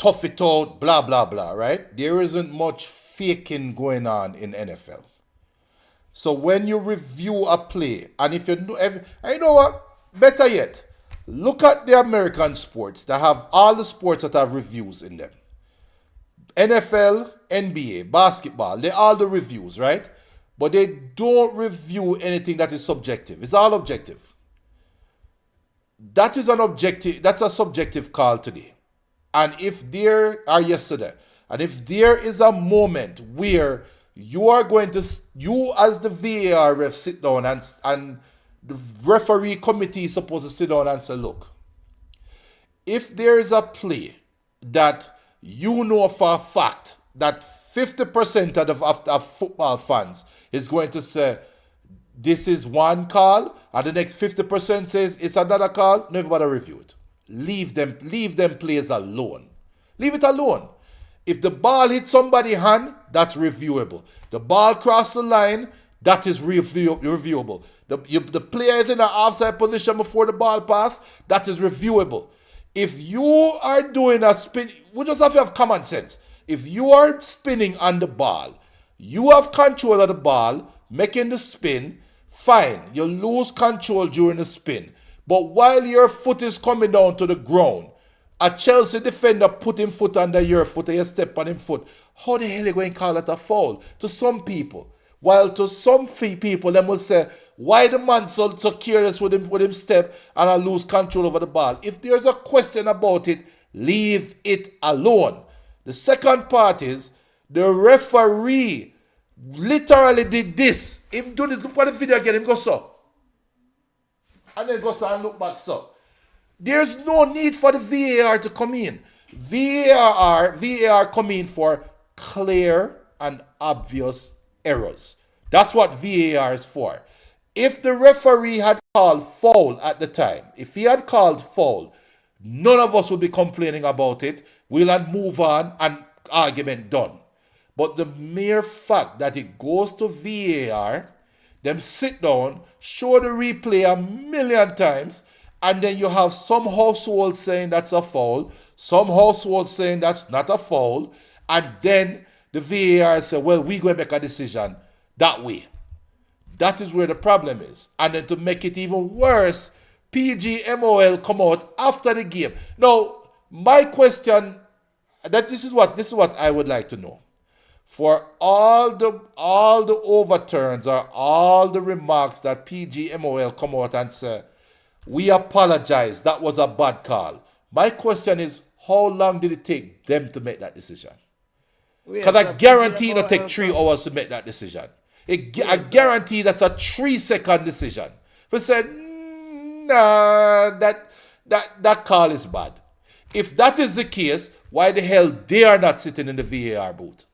tough it out, blah, blah, blah, right? There isn't much faking going on in NFL. So when you review a play, and if you know, and you know what? Better yet, look at the American sports that have all the sports that have reviews in them. NFL, NBA, basketball, they all the reviews, right? But they don't review anything that is subjective. It's all objective. That is an objective, that's a subjective call today. And if there are yesterday, and if there is a moment where you are going to, you as the VAR ref sit down and the referee committee is supposed to sit down and say, look, if there is a play that you know for a fact that 50% of football fans is going to say, this is one call, and the next 50% says it's another call, never bother review it. Leave them players alone. Leave it alone. If the ball hits somebody's hand, that's reviewable. The ball crossed the line, that is reviewable. The player is in an offside position before the ball pass, that is reviewable. If you are doing a spin, we just have to have common sense. If you are spinning on the ball, you have control of the ball, making the spin, fine. You lose control during the spin. But while your foot is coming down to the ground, a Chelsea defender put him foot under your foot and you step on him foot, how the hell are you going to call it a foul? To some people. While to some people, they will say, why the man so careless with him step and I lose control over the ball? If there's a question about it, leave it alone. The second part is, the referee literally did this. Him do this, look at the video again, him go so. And then go so and look back so. There's no need for the VAR to come in. VAR come in for clear and obvious errors. That's what VAR is for. If the referee had called foul at the time, if he had called foul, none of us would be complaining about it. We'll have move on and argument done. But the mere fact that it goes to VAR, them sit down, show the replay a million times, and then you have some households saying that's a foul, some households saying that's not a foul, and then the VAR say, well, we're going to make a decision that way. That is where the problem is. And then to make it even worse, PGMOL come out after the game. Now, my question, this is what I would like to know. For all the overturns or all the remarks that PGMOL come out and say, we apologize, that was a bad call. My question is, how long did it take them to make that decision? Because I guarantee it'll take 3 hours to make that decision. I guarantee that's a 3-second decision. If we said, nah, that call is bad. If that is the case, why the hell they are not sitting in the VAR booth?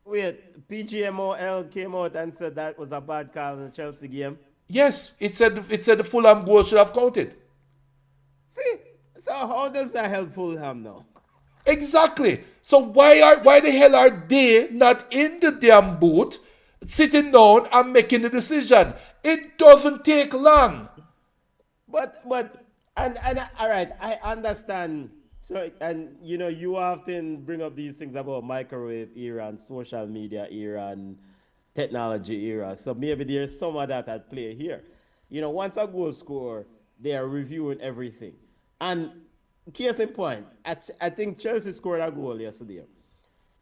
Wait, PGMOL came out and said that was a bad call in the Chelsea game? Yes, it said the Fulham goal should have counted. See, so how does that help Fulham now? Exactly. So why the hell are they not in the damn booth, sitting down and making the decision? It doesn't take long. But all right, I understand. So, and you know, you often bring up these things about microwave era and social media era and technology era. So maybe there's some of that at play here. You know, once a goal score, they are reviewing everything. And case in point, I think Chelsea scored a goal yesterday.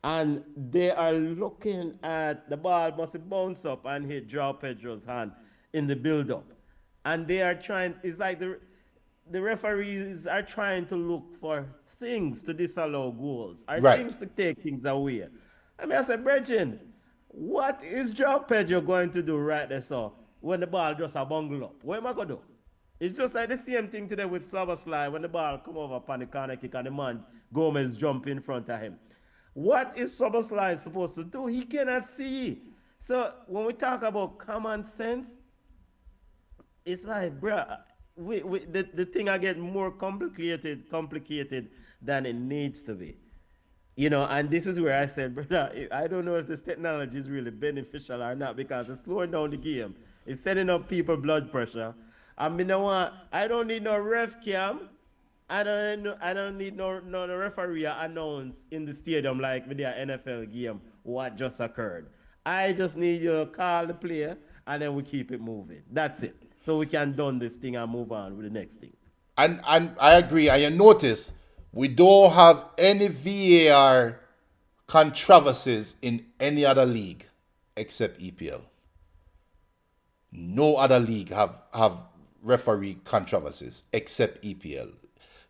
And they are looking at the ball must have bounced up and hit João Pedro's hand in the build-up. And they are trying, it's like the referees are trying to look for things to disallow goals, or right, things to take things away. I mean, I said, Bridget, what is João Pedro going to do right there, so when the ball just a bungle up? What am I going to do? It's just like the same thing today with Szoboszlai when the ball come over upon the corner kick and the man Gomez jump in front of him. What is Szoboszlai supposed to do? He cannot see. So when we talk about common sense, it's like, bruh, the thing I get more complicated than it needs to be. You know, and this is where I said, brother, I don't know if this technology is really beneficial or not, because it's slowing down the game. It's setting up people blood pressure. I mean, I don't need no ref cam. I don't need no referee announce in the stadium like with their NFL game what just occurred. I just need you to call the player and then we keep it moving. That's it. So we can done this thing and move on with the next thing. And I agree. And you notice we don't have any VAR controversies in any other league except EPL. No other league have referee controversies except EPL.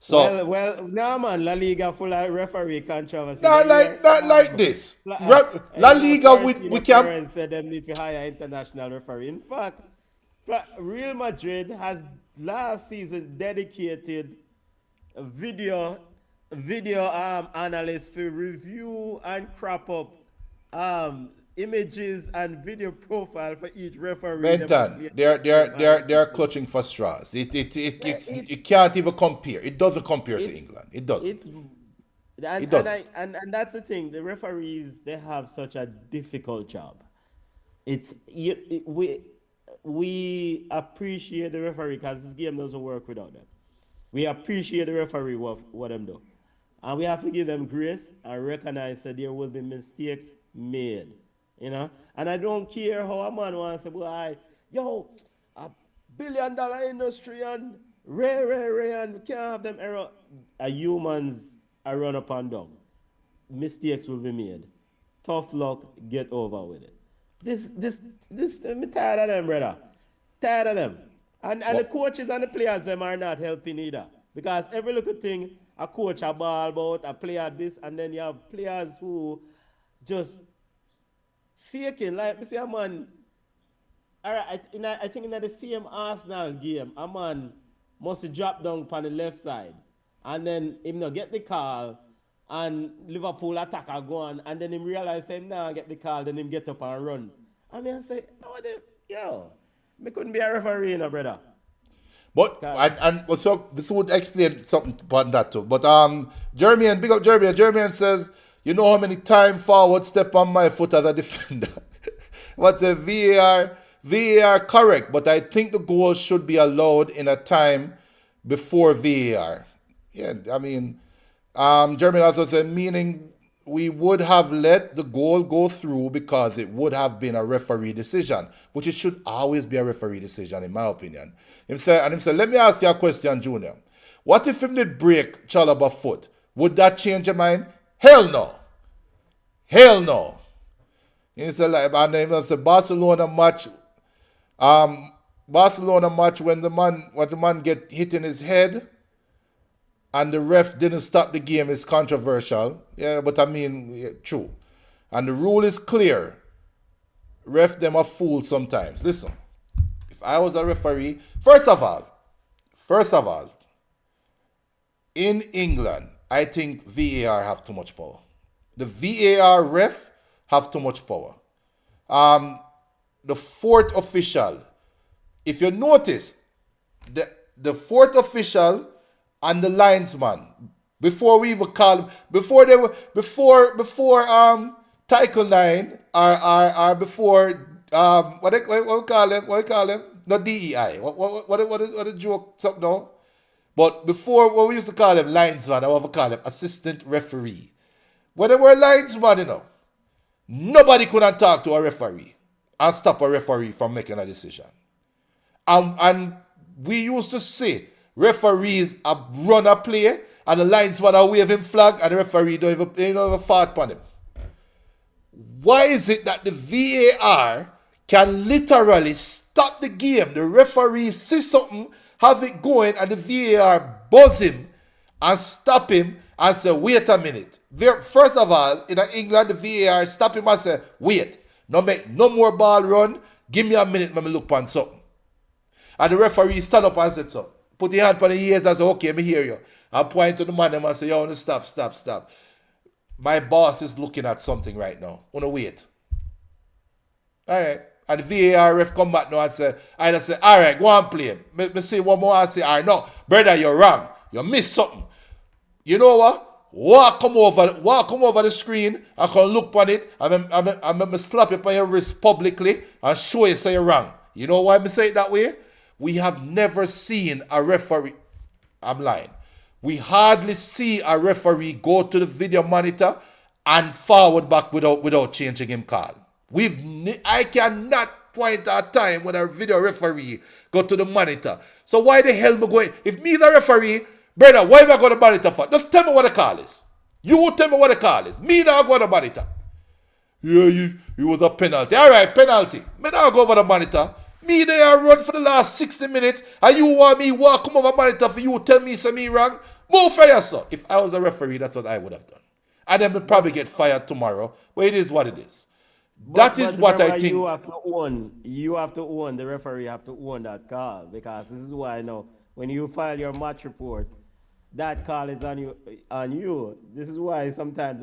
So well, no man, La Liga full of referee controversy. not like this. La Liga we can said them need to hire international referee. In fact, Real Madrid has last season dedicated a video analysts for review and crop up images and video profile for each referee. Benton, they're clutching for straws. It can't even compare. It doesn't compare to England. It doesn't. It doesn't. And that's the thing. The referees, they have such a difficult job. We appreciate the referee because this game doesn't work without them. We appreciate the referee what them do. And we have to give them grace and recognize that there will be mistakes made. You know? And I don't care how a man wants to say, boy, yo, $1 billion industry and Ray, and we can't have them error. Humans are run up and down. Mistakes will be made. Tough luck, get over with it. I'm tired of them, brother. Tired of them. And the coaches and the players, them are not helping either. Because every little thing, a coach a ball about, a player this, and then you have players who just faking. Like, I see a man, all right, I think in the same Arsenal game, a man must have dropped down on the left side. And then him not get the call, and Liverpool attacker go on, and then him realize him now get the call, then him get up and run. I mean, I say, me couldn't be a referee, brother. But so this would explain something about that too. But Jeremy, big up Jeremy. Jeremy says, you know how many time forward step on my foot as a defender. What's a VAR correct, but I think the goal should be allowed in a time before VAR. Yeah, I mean, Jeremy also said, meaning we would have let the goal go through because it would have been a referee decision, which it should always be a referee decision, in my opinion. Him say, let me ask you a question, Junior. What if him did break Chalobah's foot? Would that change your mind? Hell no. Hell no. He said, like, and then it's a Barcelona match when the man get hit in his head and the ref didn't stop the game is controversial. Yeah, but I mean, yeah, true. And the rule is clear. Ref them a fool sometimes. Listen, if I was a referee, first of all, in England, I think VAR have too much power. The VAR ref have too much power. The fourth official, if you notice, the fourth official and the linesman, before we even call, before Title 9 or before what we call them? Not DEI. What a joke something now. But before, what we used to call them linesman, I want to call them assistant referee. When they were linesman, nobody could not talk to a referee and stop a referee from making a decision. And we used to say referees run a play and the linesman are waving flag and the referee don't even fart upon him. Why is it that the VAR can literally stop the game? The referee sees something, have it going, and the VAR buzz him and stop him and say, wait a minute. First of all, in England, the VAR stop him and say, wait, no make no more ball run, give me a minute, let me look on something. And the referee stand up and said so. Put the hand on the ears and say, okay, me hear you. I point to the man and say, yo, stop. My boss is looking at something right now. Wanna wait. All right. And the VAR ref come back now and say, all right, go on play. Me say one more and say, all right, no, brother, you're wrong. You missed something. You know what? Come over the screen and come look on it and slap you on your wrist publicly and show you say you're wrong. You know why I say it that way? We have never seen a referee. I'm lying. We hardly see a referee go to the video monitor and forward back without changing him call. I cannot point at a time when a video referee go to the monitor. So why the hell am I going? If me the referee, brother, why am I going to monitor for? Just tell me what the call is. You tell me what the call is. Me not going to monitor. Yeah, it was a penalty. All right, penalty. Me not go over the monitor. Me there run for the last 60 minutes, and you want me walk come over monitor for you tell me some me wrong? Move for yourself. If I was a referee, that's what I would have done. And then we'll probably get fired tomorrow. But it is what it is. That is what I think. You have to own, the referee have to own that call, because this is why I know when you file your match report, that call is on you. This is why sometimes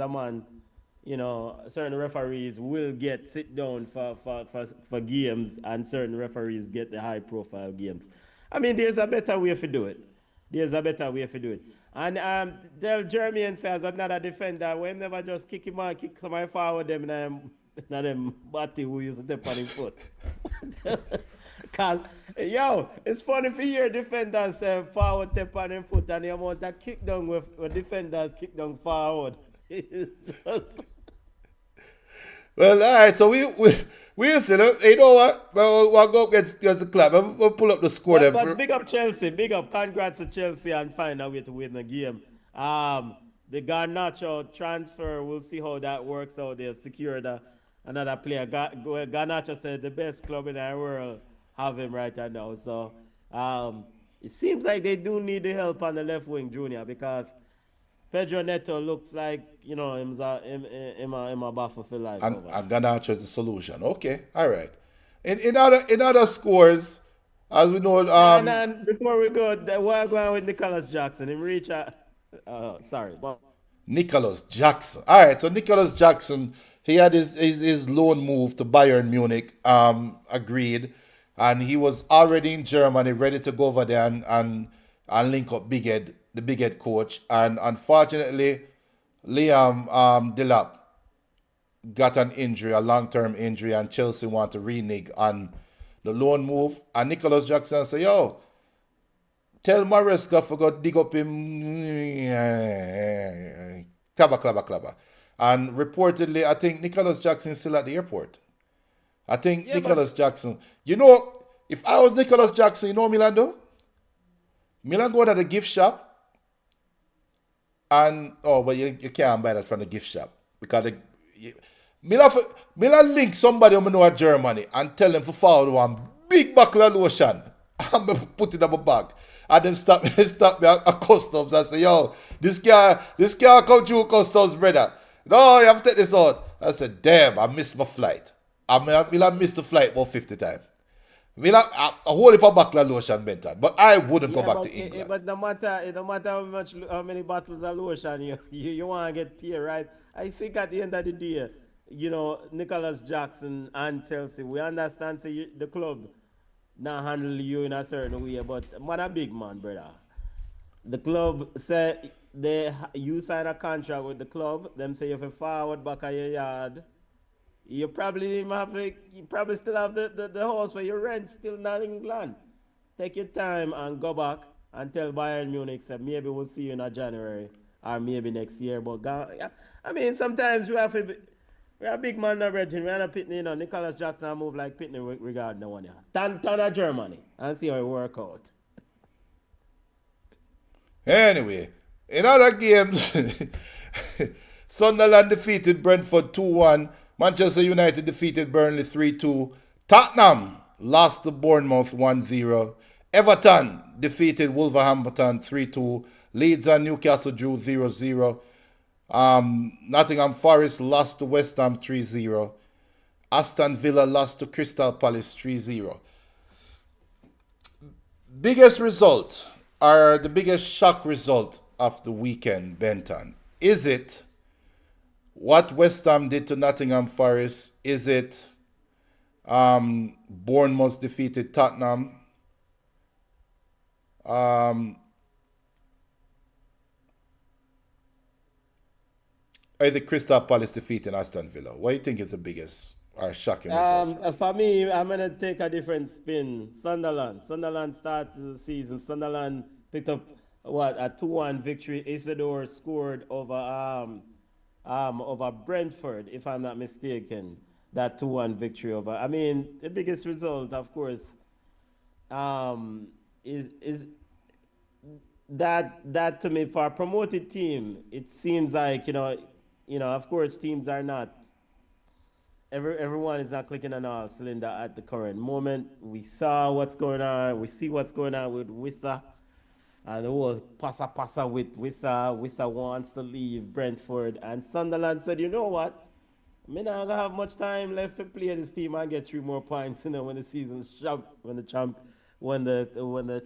certain referees will get sit down for games, and certain referees get the high profile games. I mean, there's a better way to do it. And tell Jeremy and says another defender, we never just kick him out, kick somebody forward them and them body who used to step on his foot. Because, it's funny for your defenders forward step on their foot, and the amount of kick down with defenders kick down forward. Well, all right, so we'll see. You know what? We'll go against the club. We'll pull up the score. But big up Chelsea. Big up. Congrats to Chelsea and find a way to win the game. The Garnacho transfer, we'll see how that works out. They've secured another player. Garnacho said the best club in the world have him right now. So it seems like they do need the help on the left wing, Junior, because Pedro Neto looks like, him a buffer for life. And Garnacho is the solution. Okay, all right. In other scores, as we know... and before we go, we're going with Nicholas Jackson. Him reach Nicholas Jackson. All right, so Nicholas Jackson, he had his loan move to Bayern Munich, agreed, and he was already in Germany, ready to go over there and link up the big head coach. And unfortunately, Liam Delap got an injury, a long-term injury, and Chelsea want to renege on the loan move. And Nicholas Jackson said, tell Maresca for go dig up him. Clabber. And reportedly, I think Nicholas Jackson is still at the airport. I think Nicholas Jackson, if I was Nicholas Jackson, you know what Milan do? Milan go to the gift shop. And, but you can't buy that from the gift shop. Because Milan link somebody who know at Germany and tell them to forward one big bottle of lotion and put it in my bag. And them stop me at customs and say, this car come through customs, brother. No, you have to take this out. I said, damn, I missed my flight. I missed the flight about 50 times. A whole heap of bottle of lotion mental, but I wouldn't go back to England. But no matter how many bottles of lotion you want to get paid, right? I think at the end of the day, Nicholas Jackson and Chelsea, we understand the club not handle you in a certain way, but man a big man, brother. The club said you sign a contract with the club, them say if you forward back at your yard, you probably still have the house where you rent still not in England. Take your time and go back and tell Bayern Munich that maybe we'll see you in January or maybe next year. But I mean, sometimes we are a big man, Reggie. We are not Pitney, Nicholas Jackson move like Pitney regarding the one. Yeah. Turn to Germany and see how it work out. Anyway, in other games, Sunderland defeated Brentford 2-1. Manchester United defeated Burnley 3-2. Tottenham lost to Bournemouth 1-0. Everton defeated Wolverhampton 3-2. Leeds and Newcastle drew 0-0. Nottingham Forest lost to West Ham 3-0. Aston Villa lost to Crystal Palace 3-0. Biggest result, or the biggest shock result of the weekend, Benton? Is it what West Ham did to Nottingham Forest? Is it Bournemouth defeated Tottenham? Or the Crystal Palace defeating Aston Villa? What do you think is the biggest or shocking result? For me, I'm going to take a different spin. Sunderland started the season. Sunderland picked up a 2-1 victory. Isidore scored over Brentford, if I'm not mistaken. That 2-1 victory over. I mean, the biggest result, of course, is that to me for a promoted team. It seems like of course, teams are not. Everyone is not clicking on all cylinder at the current moment. We saw what's going on. We see what's going on with Wissa. And the whole passa with Wissa. Wissa wants to leave Brentford. And Sunderland said, you know what? I'm not gonna have much time left to play this team and get 3 more points, when the season's when the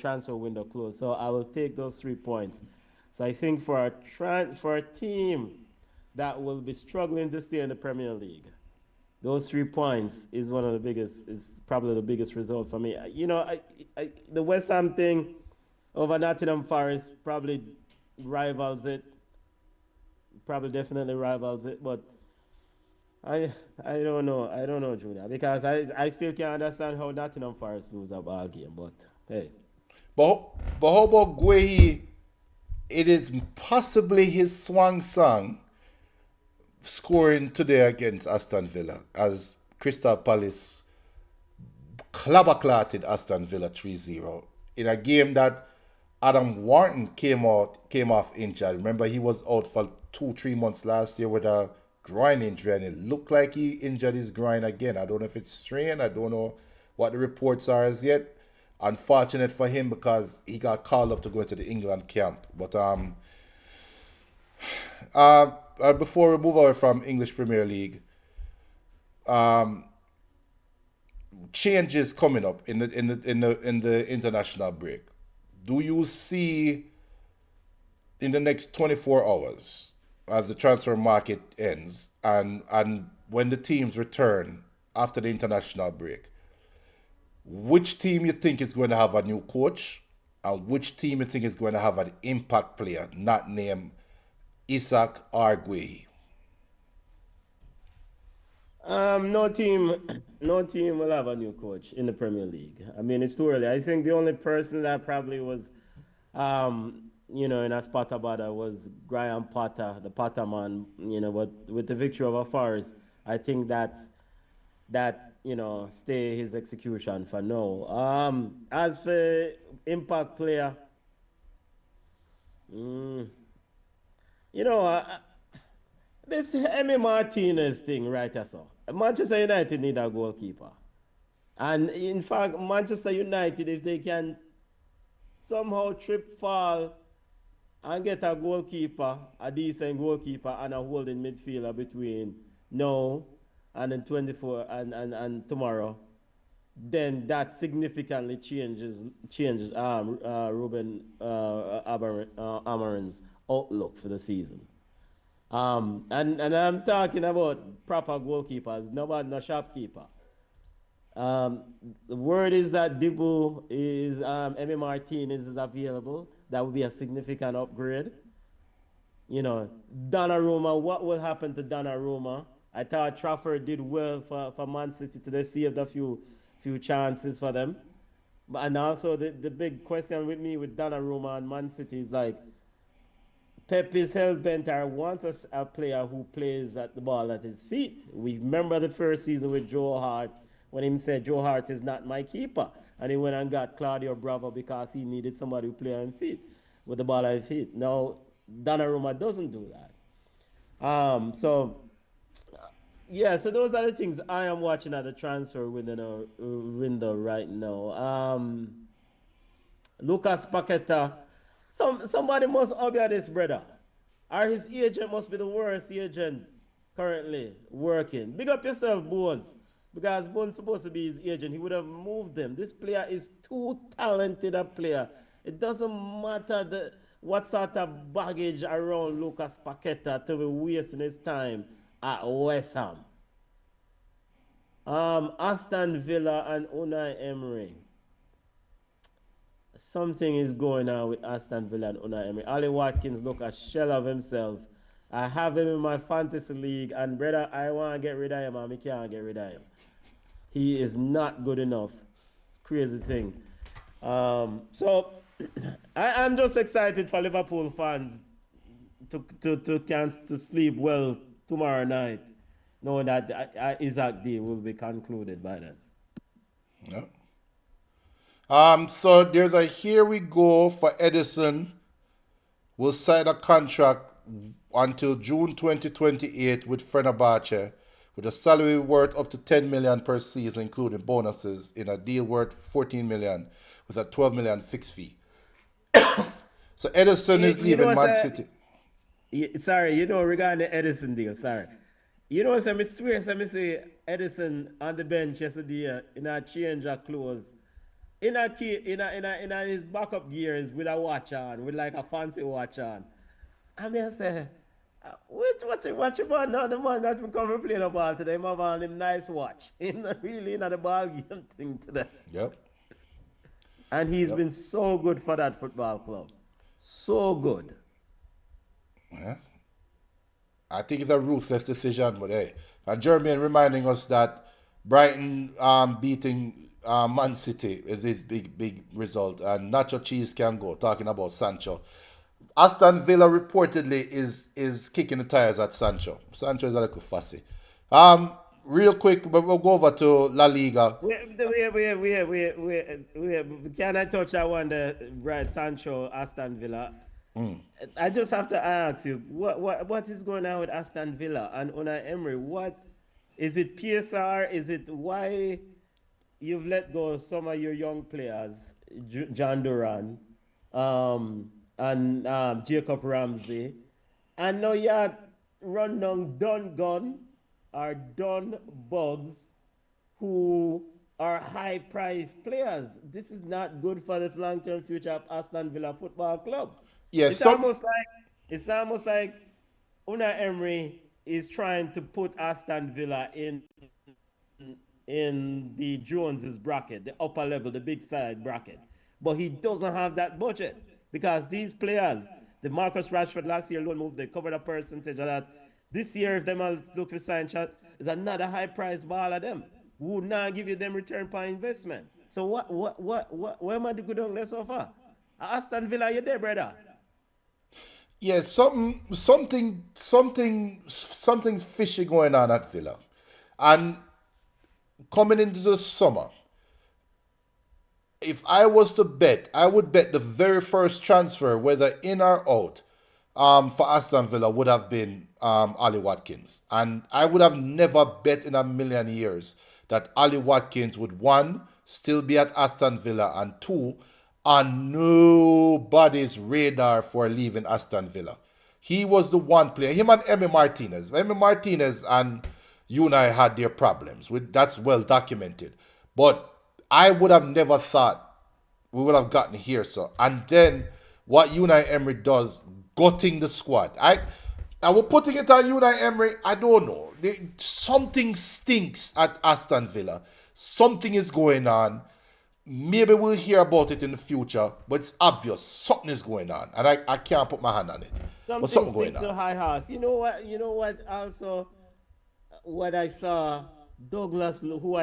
transfer window closed. So I will take those 3 points. So I think for a team that will be struggling to stay in the Premier League, those 3 points is probably the biggest result for me. The West Ham thing over Nottingham Forest probably rivals it. Probably definitely rivals it, but I don't know, Junior, because I still can't understand how Nottingham Forest lose a ball game. But hey, but how about Guehi? It is possibly his swan song scoring today against Aston Villa as Crystal Palace clabber-clatted Aston Villa 3-0 in a game that Adam Wharton came off injured. Remember, he was out for 2-3 months last year with a groin injury, and it looked like he injured his groin again. I don't know if it's strained. I don't know what the reports are as yet. Unfortunate for him because he got called up to go to the England camp. But before we move away from English Premier League, changes coming up in the international break. Do you see in the next 24 hours, as the transfer market ends, and when the teams return after the international break, which team you think is going to have a new coach, and which team you think is going to have an impact player, not named Isaac or Guehi? No team will have a new coach in the Premier League. I mean, it's too early. I think the only person that probably was, in a spot about it was Graham Potter, the Potter man. But with the victory over Forest, I think that stay his execution for now. As for impact player, this Emi Martinez thing, right? So Manchester United need a goalkeeper, and in fact, Manchester United, if they can somehow fall and get a goalkeeper, a decent goalkeeper, and a holding midfielder between now and then 24 and tomorrow, then that significantly changes Ruben Amorim's outlook for the season. And I'm talking about proper goalkeepers, no shopkeeper. The word is that Dibu is Emi Martinez is available. That would be a significant upgrade. Donnarumma, what will happen to Donnarumma? I thought Trafford did well for Man City today, saved a few chances for them. And also the big question with me with Donnarumma and Man City is like, Pep is hell-bent or wants a player who plays at the ball at his feet. We remember the first season with Joe Hart when he said Joe Hart is not my keeper. And he went and got Claudio Bravo because he needed somebody who play on feet, with the ball at his feet. Now, Donnarumma doesn't do that. So those are the things I am watching at the transfer window right now. Lucas Paqueta, somebody must obey this brother, or his agent must be the worst agent currently working. Big up yourself, Bones, because Bones supposed to be his agent. He would have moved them. This player is too talented a player. It doesn't matter what sort of baggage around Lucas Paqueta to be wasting his time at West Ham. Aston Villa and Unai Emery. Something is going on with Aston Villa and Unai Emery. Ali Watkins look a shell of himself. I have him in my fantasy league, and brother, I want to get rid of him, and I can't get rid of him. He is not good enough. It's a crazy thing. So I'm just excited for Liverpool fans to sleep well tomorrow night, knowing that Isaac deal will be concluded by then. Yeah. So there's a here we go for Edison. Will sign a contract until June 2028 with Fenerbahce with a salary worth up to 10 million per season, including bonuses, in a deal worth 14 million with a 12 million fixed fee. So Edison is leaving Man City. Sorry, regarding the Edison deal, sorry. So I swear, so I say Edison on the bench yesterday in a change of clothes. In his backup gears with a watch on, with like a fancy watch on. I mean, I say, what you want now? The man that will come and play the ball today, him have on him nice watch. He's not really in the ball game thing today. Yep. And he's been so good for that football club. So good. Yeah. I think it's a ruthless decision, but hey. And Jermaine reminding us that Brighton beating Man City is his big result, and Nacho Cheese can go. Talking about Sancho, Aston Villa reportedly is kicking the tires at Sancho. Sancho is a little fussy. Real quick, but we'll go over to La Liga. Wait. Can I touch that one there, right? Sancho, Aston Villa. I just have to ask you, what is going on with Aston Villa and Unai Emery? What is it? PSR? Is it why you've let go of some of your young players, John Duran, and Jacob Ramsey, and now you run down Dun Bugs, who are high-priced players. This is not good for the long-term future of Aston Villa Football Club. Yes, it's almost like Unai Emery is trying to put Aston Villa in the Joneses bracket, the upper level, the big side bracket. But he doesn't have that budget because these players, the Marcus Rashford last year loan move, they covered a percentage of that. This year, if them all look for sign shot, is another high price ball of them. Who would not give you them return per investment. So where am I the good on this so far? Aston Villa, you there, brother? Yeah, something's fishy going on at Villa. And coming into the summer, if I was to bet, I would bet the very first transfer, whether in or out, for Aston Villa would have been Ollie Watkins. And I would have never bet in a million years that Ollie Watkins would, one, still be at Aston Villa, and two, on nobody's radar for leaving Aston Villa. He was the one player, him and Emi Martinez. Emi Martinez and Unai had their problems. That's well documented. But I would have never thought we would have gotten here, so. And then what Unai Emery does, gutting the squad. I was putting it on Unai Emery, I don't know. Something stinks at Aston Villa. Something is going on. Maybe we'll hear about it in the future, but it's obvious something is going on, and I can't put my hand on it. Something going on. To high horse. You know what? Also, what I saw, Douglas Luiz.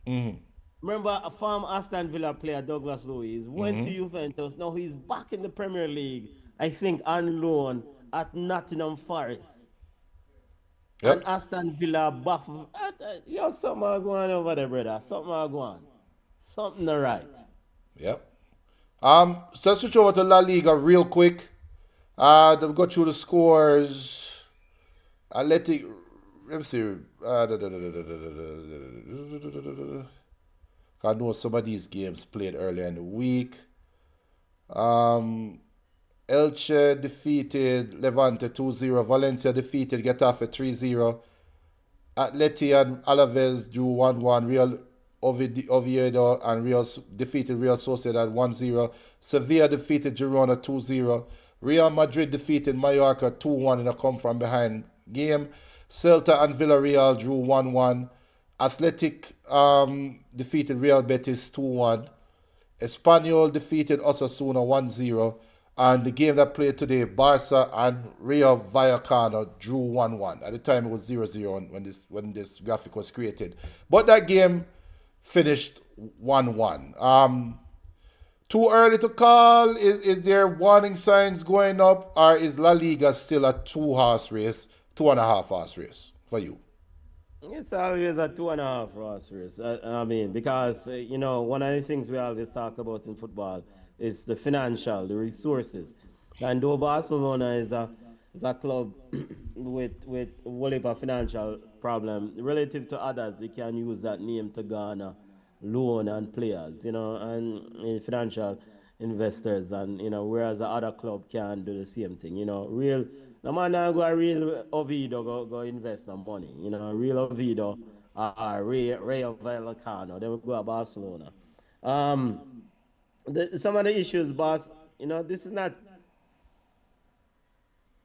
Mm-hmm. Remember a former Aston Villa player, Douglas Luiz, went to Juventus. Now he's back in the Premier League, I think, on loan at Nottingham Forest. Yep. And Aston Villa buff. Something are going over there, brother. Something are going. Something not right. Yep. So let's switch over to La Liga real quick. They've got through the scores. Let me see. I know some of these games played earlier in the week. Elche defeated Levante 2-0. Valencia defeated Getafe 3-0. Atleti and Alaves drew 1-1. Real Oviedo and Real defeated Real Sociedad 1-0. Sevilla defeated Girona 2-0. Real Madrid defeated Mallorca 2-1 in a come-from-behind game. Celta and Villarreal drew 1-1. Athletic defeated Real Betis 2-1. Espanyol defeated Osasuna 1-0. And the game that played today, Barca and Rayo Vallecano drew 1-1. At the time, it was 0-0 when this graphic was created. But that game finished 1-1. too early to call? Is there warning signs going up, or is La Liga still a 2-horse race, 2.5 horse race for you? It's always a 2.5 horse race. I mean, because one of the things we always talk about in football is the financial, the resources. And though Barcelona is a club with a whole heap of financial problem relative to others, they can use that name to garner loan and players, and financial investors, and whereas the other club can do the same thing. Real no man now go a real Oviedo go invest some money. Real Oviedo or Rayo Vallecano. Then we go to Barcelona. Some of the issues, boss. This is not.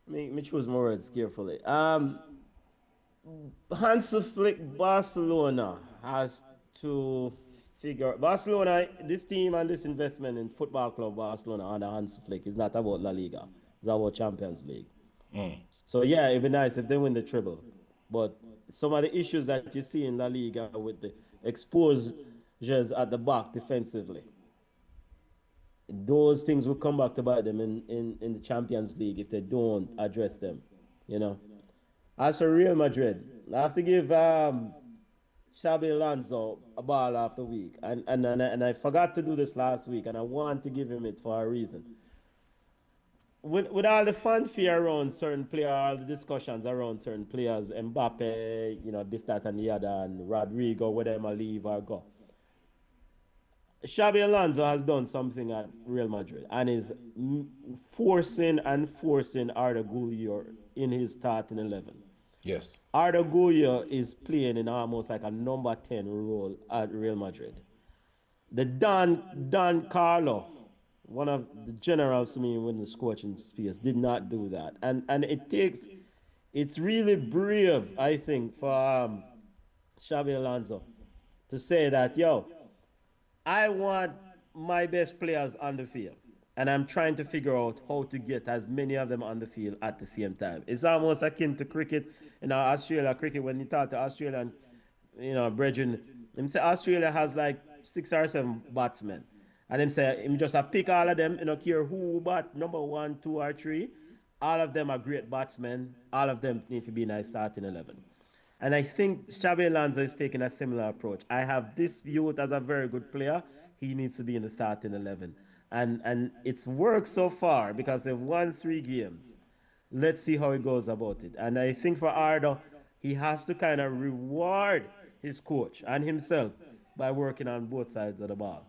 Me choose my words carefully. Hans Flick Barcelona has to figure. Barcelona, this team and this investment in football club Barcelona under Hans Flick is not about La Liga. It's about Champions League. So yeah, it'd be nice if they win the treble. But some of the issues that you see in La Liga with the exposures at the back defensively, those things will come back to bite them in the Champions League if they don't address them. As for Real Madrid, I have to give Xabi Alonso a ball after week. And I forgot to do this last week, and I want to give him it for a reason. With all the fanfare around certain players, all the discussions around certain players, Mbappe, this, that, and the other, and Rodrigo, whether they leave or go. Xabi Alonso has done something at Real Madrid and is forcing Arda Güler in his starting 11. Yes. Arda Güler is playing in almost like a number 10 role at Real Madrid. The Don Carlo, one of the generals to me in the coaching space, did not do that. And it's really brave, I think, for Xabi Alonso to say that, I want my best players on the field, and I'm trying to figure out how to get as many of them on the field at the same time. It's almost akin to cricket. Australia cricket, when you talk to Australian, brethren, them say Australia has like 6 or 7 batsmen. And them say, him just pick all of them, care who bat, number 1, 2, or 3. All of them are great batsmen. All of them need to be in a starting 11. And I think Xabi Alonso is taking a similar approach. I have this youth as a very good player. He needs to be in the starting 11. And it's worked so far because they've won 3 games. Let's see how he goes about it. And I think for Arda, he has to kind of reward his coach and himself by working on both sides of the ball.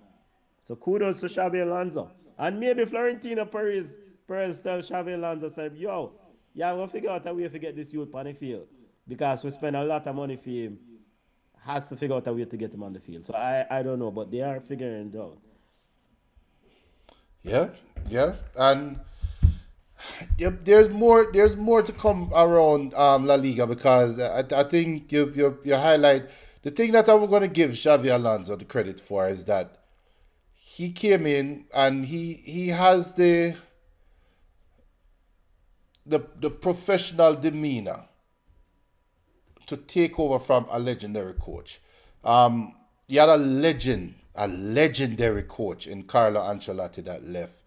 So kudos to Xabi Alonso. And maybe Florentino Perez tells Xabi Alonso, said, we'll figure out a way to get this youth on the field. Because we spend a lot of money for him. Has to figure out a way to get him on the field. So I don't know, but they are figuring it out. Yeah. And there's more to come around La Liga, because I think you highlight the thing that I'm going to give Xabi Alonso the credit for is that he came in and he has the professional demeanor to take over from a legendary coach. He had a legendary coach in Carlo Ancelotti that left.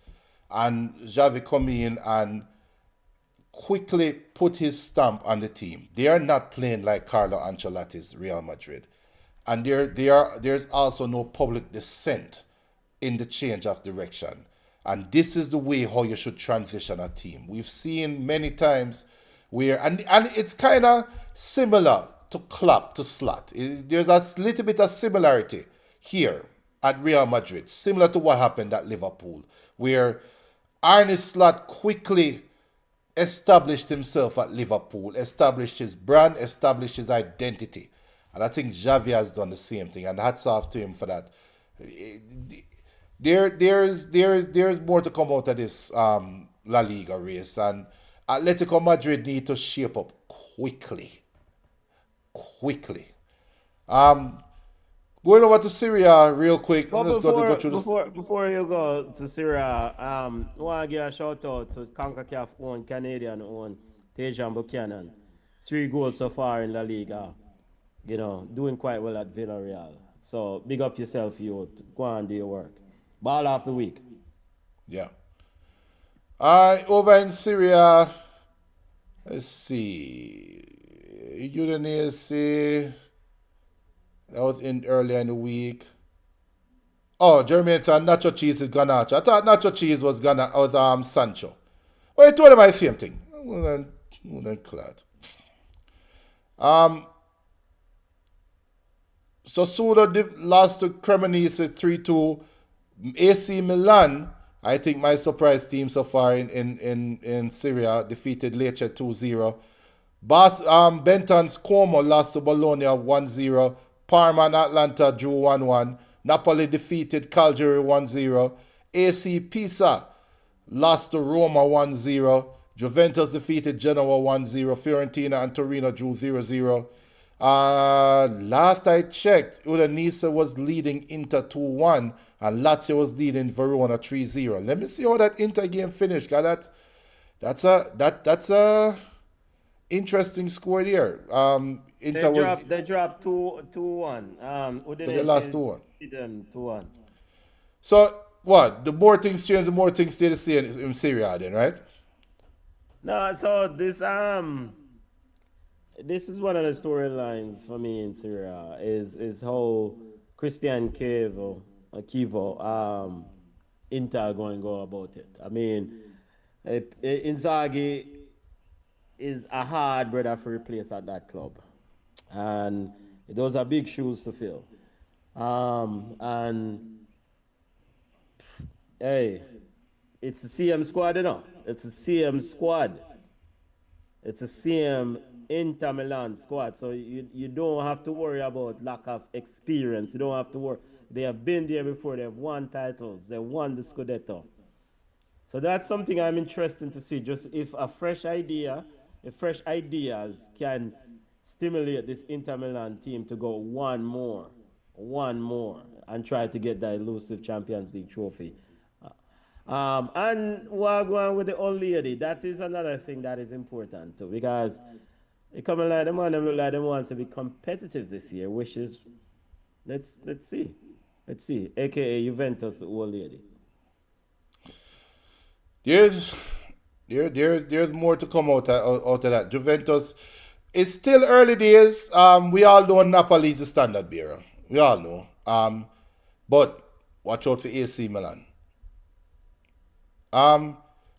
And Xavi come in and quickly put his stamp on the team. They are not playing like Carlo Ancelotti's Real Madrid. And there's also no public dissent in the change of direction. And this is the way how you should transition a team. We've seen many times where, and it's kind of similar to Klopp, to Slot. There's a little bit of similarity here at Real Madrid, similar to what happened at Liverpool, where Arne Slot quickly established himself at Liverpool, established his brand, established his identity. And I think Xavi has done the same thing, and hats off to him for that. There's more to come out of this La Liga race, and Atletico Madrid need to shape up quickly. Going over to Serie A real quick. Before you go to Serie A, I want to give a shout out to CONCACAF own Canadian own Tejan Buchanan. 3 goals so far in La Liga. Doing quite well at Villarreal. So big up yourself, you. Go and do your work. Ball of the week. Yeah. Over in Syria, let's see. Udinese, that was in earlier in the week. Oh, Jermaine said nacho cheese is Ganacho. I thought nacho cheese was Sancho. Well, I told him the same thing. Well, then clad. Sassuolo lost to Cremonese 3-2. AC Milan, I think my surprise team so far in Syria, defeated Lecce 2-0. Benton's Como lost to Bologna 1-0. Parma and Atlanta drew 1-1. Napoli defeated Cagliari 1-0. AC Pisa lost to Roma 1-0. Juventus defeated Genoa 1-0. Fiorentina and Torino drew 0-0. Last I checked, Udinese was leading Inter 2-1 and Lazio was leading Verona 3-0. Let me see how that Inter game finished. That's a interesting score there. They dropped 2-1. So they lost 2-1. 2-1. So what? The more things change, the more things stay the same in Serie A then, right? No, so this is one of the storylines for me in Serie A is how Christian Chievo, Inter going to go about it. I mean, Inzaghi is a hard brother to replace at that club, and those are big shoes to fill. And hey, it's a CM squad, you know. It's a CM squad. It's a CM Inter Milan squad. So you don't have to worry about lack of experience. You don't have to worry. They have been there before. They have won titles. They won the Scudetto. So that's something I'm interested to see. Just if fresh ideas can stimulate this Inter Milan team to go one more, and try to get that elusive Champions League trophy. And we're going with the old lady. That is another thing that is important too, because they come like them and look like they want to be competitive this year, which is let's see, aka Juventus, the old lady. There's more to come out of that. Juventus, it's still early days. We all know Napoli is the standard bearer. We all know. But watch out for AC Milan.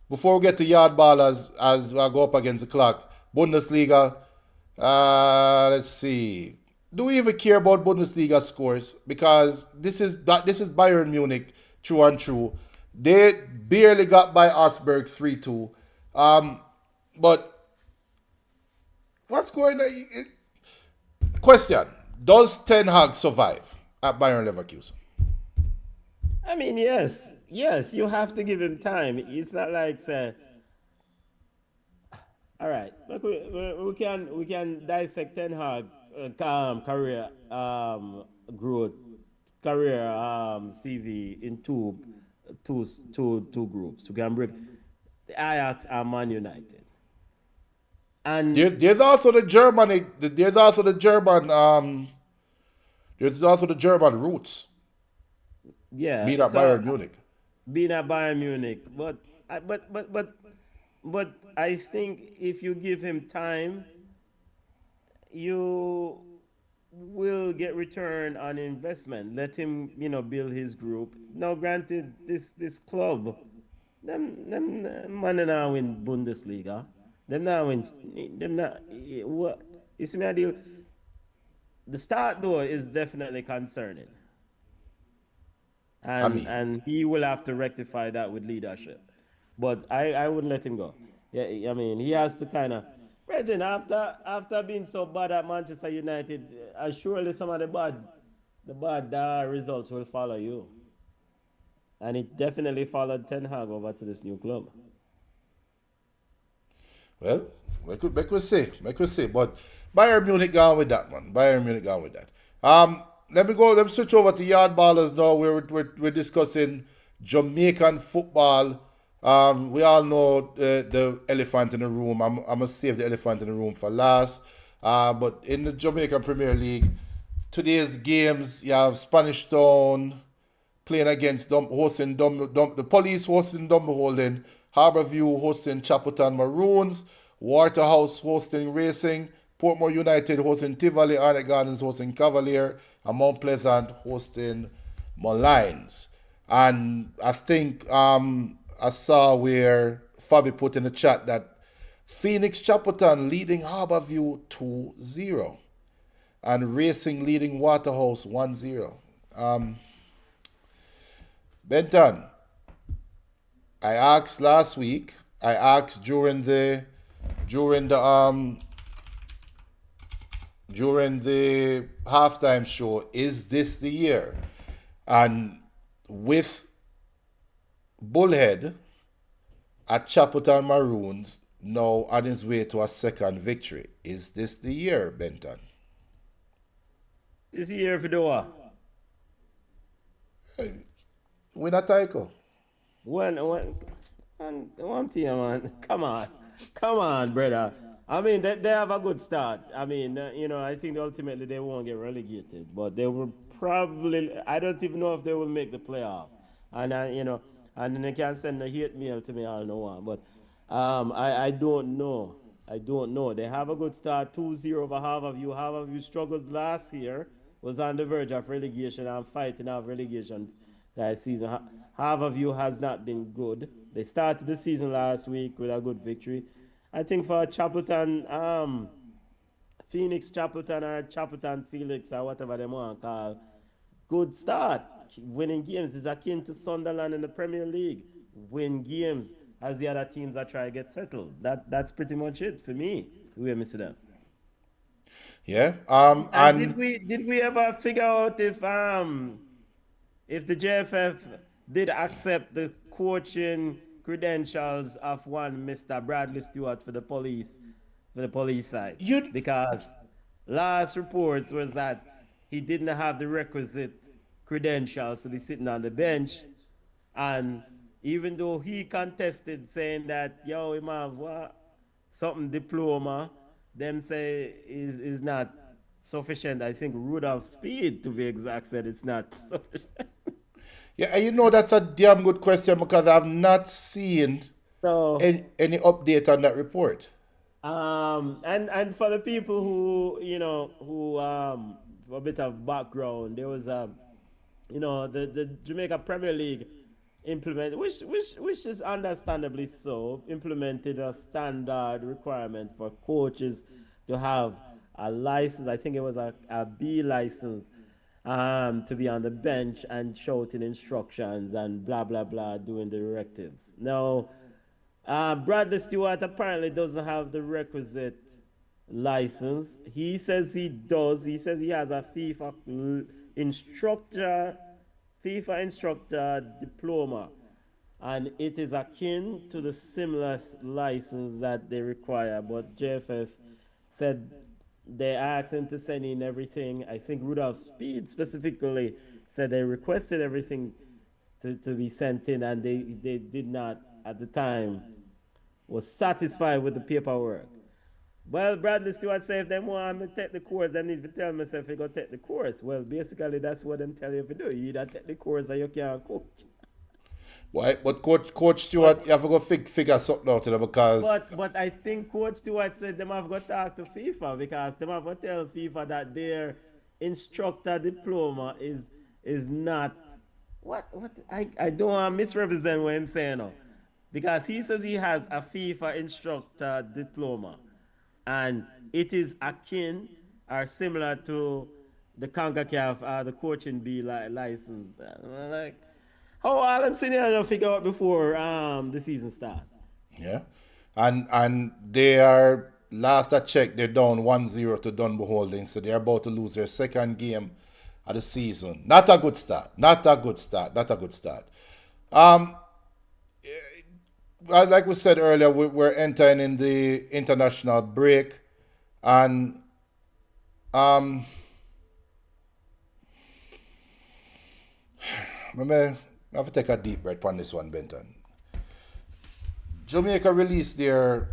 Before we get to Yawd Ballas, as I go up against the clock, Bundesliga. Let's see. Do we even care about Bundesliga scores? Because this is Bayern Munich, true and true. They barely got by Augsburg 3-2. But what's going on? Question: does Ten Hag survive at Bayern Leverkusen? I mean, yes, you have to give him time. It's not like say, all right, look, we can dissect Ten Hag career growth, career CV in two groups. We can break the Ajax and Man United. And there's also the German roots. Yeah, being at Bayern Munich. Being at Bayern Munich, but I think if you give him time, you will get return on investment. Let him, build his group. Now, granted, this club, them man now win Bundesliga. What you see me? The start though is definitely concerning. And he will have to rectify that with leadership. But I wouldn't let him go. Yeah, I mean, he has to kind of... Imagine, after being so bad at Manchester United, surely some of the bad results will follow you. And it definitely followed Ten Hag over to this new club. Well, we could say. But Bayern Munich gone with that, man. Let me switch over to Yawd Ballas now. We're discussing Jamaican football. We all know the elephant in the room. I'm going to save the elephant in the room for last. But in the Jamaican Premier League, today's games, you have Spanish Town playing against the Police hosting Dumbeholden, Harbourview hosting Chapeltown Maroons, Waterhouse hosting Racing, Portmore United hosting Tivoli, Arnett Gardens hosting Cavalier, and Mount Pleasant hosting Malines. And I think I saw where Fabi put in the chat that Phoenix Chapeltown leading Harbourview 2-0 and Racing leading Waterhouse 1-0. Benton, I asked last week, I asked during the halftime show, is this the year? And with Bullhead at Chapeltown Maroons now on his way to a second victory, is this the year, Benton? This year for the what? Win a title. One thing, man. Come on, brother. I mean, they have a good start. I mean, I think ultimately they won't get relegated, but they will probably. I don't even know if they will make the playoff. And and then they can send a hate mail to me all no one. But I don't know. They have a good start. 2-0 over Harbourview. Harbourview struggled last year. Was on the verge of relegation and fighting out relegation that season. Harbourview has not been good. They started the season last week with a good victory. I think for Chapeltown, Phoenix Chapeltown or Chapeltown Felix or whatever they want to call, good start. Winning games is akin to Sunderland in the Premier League. Win games as the other teams are trying to get settled. That's pretty much it for me. We miss them. Yeah. And did we ever figure out if the JFF did accept the coaching credentials of one Mr. Bradley Stewart for the police side? Because last reports was that he didn't have the requisite credentials to be sitting on the bench, and even though he contested saying that he might have something diploma, them say is not sufficient. I think Rudolph Speed, to be exact, said it's not sufficient. Yeah, and that's a damn good question because I've not seen any update on that report. And for the people who for a bit of background, there was the Jamaica Premier League implemented, which is understandably so, implemented a standard requirement for coaches to have a license. I think it was a B license to be on the bench and shouting instructions and blah blah blah, doing the directives. Now, Bradley Stewart apparently doesn't have the requisite license. He says he does. He says he has a FIFA instructor diploma, and it is akin to the similar license that they require. But JFF said they asked him to send in everything. I think Rudolph Speed specifically said they requested everything to be sent in, and they did not at the time was satisfied with the paperwork. Well, Bradley Stewart said if they want me to take the course, they need to tell myself if I go take the course. Well, basically, that's what them tell you to do. You either take the course or you can't coach. Why? But Coach Stewart, you have to go figure something out because... But I think Coach Stewart said them have got to talk to FIFA because them have got to tell FIFA that their instructor diploma is not... What? I don't want to misrepresent what I'm saying now. Because he says he has a FIFA instructor diploma. And it is akin or similar to the CONCACAF, the coaching B license. Like, how all I'm sitting here to figure out before the season starts. Yeah. And they are, last I checked, they're down 1-0 to Dunbeholden. So they're about to lose their second game of the season. Not a good start. Like we said earlier, we're entering in the international break, and I have to take a deep breath on this one, Benton. Jamaica released their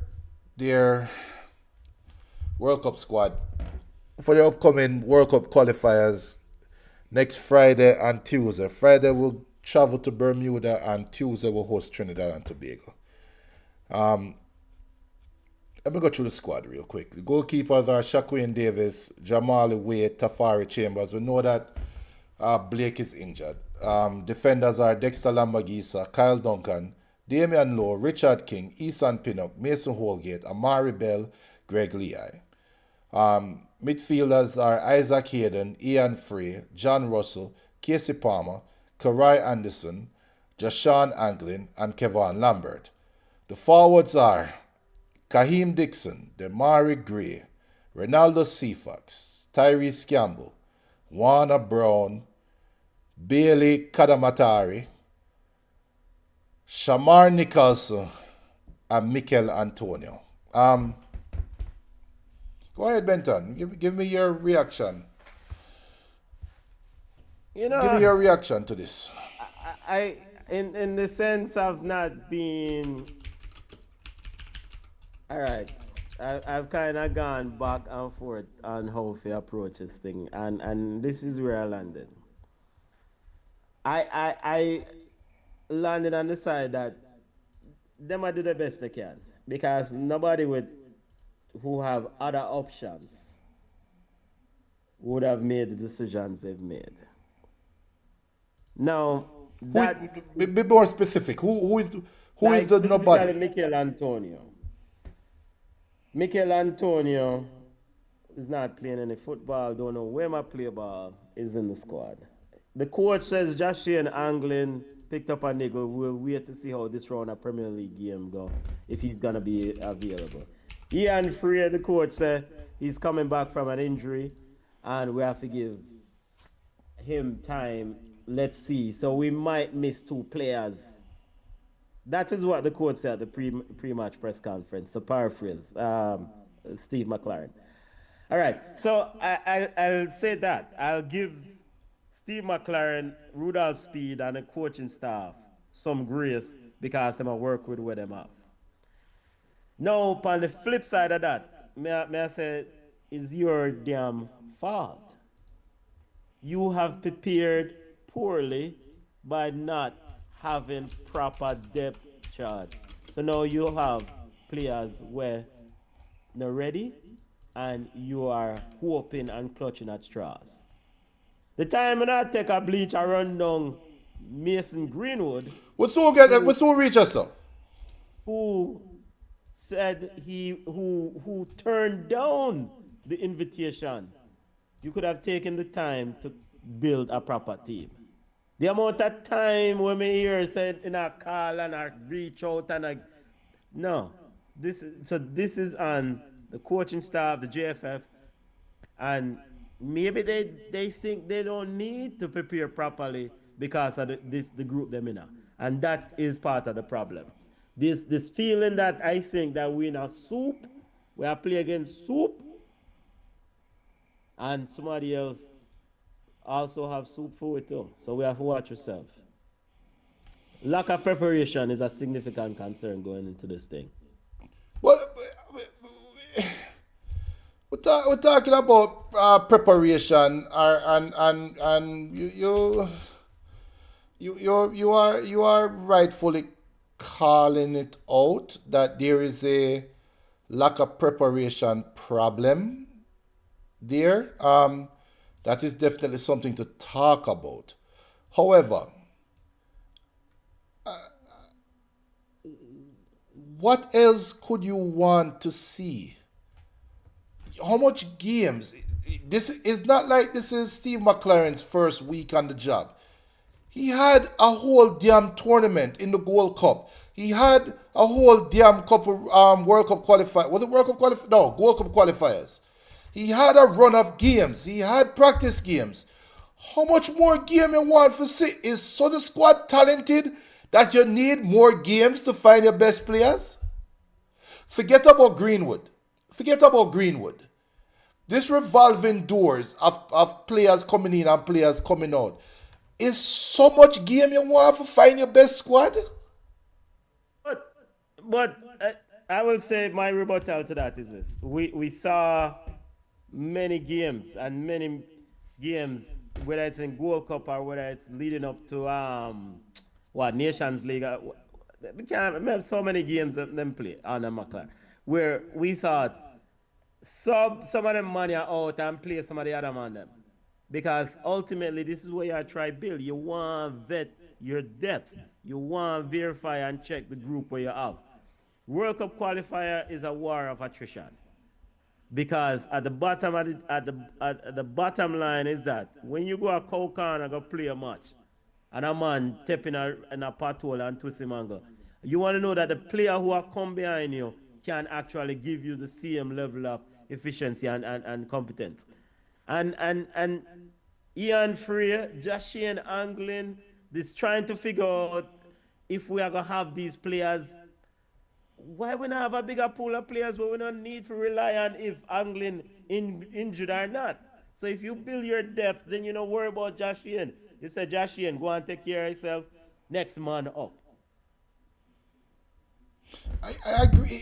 World Cup squad for the upcoming World Cup qualifiers next Friday and Tuesday. Friday we'll travel to Bermuda and Tuesday we'll host Trinidad and Tobago. Let me go through the squad real quick. The goalkeepers are Shaquille Davis, Jamali Wade, Tafari Chambers. We know that Blake is injured. Defenders are Dexter Lambagisa, Kyle Duncan, Damian Lowe, Richard King, Eason Pinnock, Mason Holgate, Amari Bell, Greg Leigh. Midfielders are Isaac Hayden, Ian Frey, John Russell, Casey Palmer, Karai Anderson, Jashawn Anglin, and Kevin Lambert. The forwards are Kaheem Dixon, Demari Gray, Ronaldo Cefax, Tyrese Campbell, Warner Brown, Bailey Kadamatari, Shamar Nicholson, and Mikel Antonio. Go ahead, Benton. Give me your reaction. You know, Give me your reaction to this. I in the sense of not being all right. I've kind of gone back and forth on how to approach this thing, and this is where I landed. I landed on the side that them might do the best they can because nobody who have other options would have made the decisions they've made. Now that Be more specific. Who is the specifically nobody? Mikel Antonio. Mikel Antonio is not playing any football, don't know where my play ball is in the squad. The coach says Josh Shane Anglin picked up a niggle. We'll wait to see how this round of Premier League game go, if he's going to be available. Ian Frey, the coach, said he's coming back from an injury, and we have to give him time. Let's see. So we might miss two players. That is what the coach said at the pre-match press conference, to paraphrase Steve McLaren. All right, so I'll say that. I'll give Steve McLaren, Rudolph Speed, and the coaching staff some grace because they might work with what them have. Now, on the flip side of that, may I say, it's your damn fault. You have prepared poorly by not having proper depth chart. So now you have players where they're ready and you are hoping and clutching at straws. The time when I take a bleach, I run down Mason Greenwood, What's so reach us though? who said who turned down the invitation. You could have taken the time to build a proper team. The amount of time when me hear said in a call and I reach out and I no. This is on the coaching staff, the JFF, and maybe they think they don't need to prepare properly because of the group they're in. And that is part of the problem. This feeling that I think that we're in a soup, we are playing against soup, and somebody else also have soup for it too. So we have to watch ourselves. Lack of preparation is a significant concern going into this thing. Well, we're talking about preparation, and you are rightfully calling it out that there is a lack of preparation problem there. That is definitely something to talk about. However, what else could you want to see? How much games? This is not like this is Steve McLaren's first week on the job. He had a whole damn tournament in the World Cup. He had a whole damn couple World Cup qualifiers. Was it World Cup qualifiers? No, World Cup qualifiers. He had a run of games. He had practice games. How much more game you want for see? Is so the squad talented that you need more games to find your best players? Forget about Greenwood. This revolving doors of players coming in and players coming out. Is so much game you want to find your best squad? But I will say my rebuttal to that is this. We saw many games whether it's in World Cup or whether it's leading up to Nations League. We can't remember so many games that them play on the McLaren where we thought some of them money are out and play some of the other man them. Because ultimately this is where you try build. You want to vet your depth. You want to verify and check the group where you have. World Cup qualifier is a war of attrition. Because at the bottom at the bottom line is that when you go a cow corner go play a match and a man tap in a pothole and twist him and go, you want to know that the player who are come behind you can actually give you the same level of efficiency and competence. And Ian Frey, Josh Shane Anglin, this trying to figure out if we are gonna have these players. Why we not have a bigger pool of players where we don't need to rely on if Anglin injured or not? So if you build your depth, then you don't worry about Josh Shane. You say Josh Shane, go and take care of yourself. Next man up. I agree.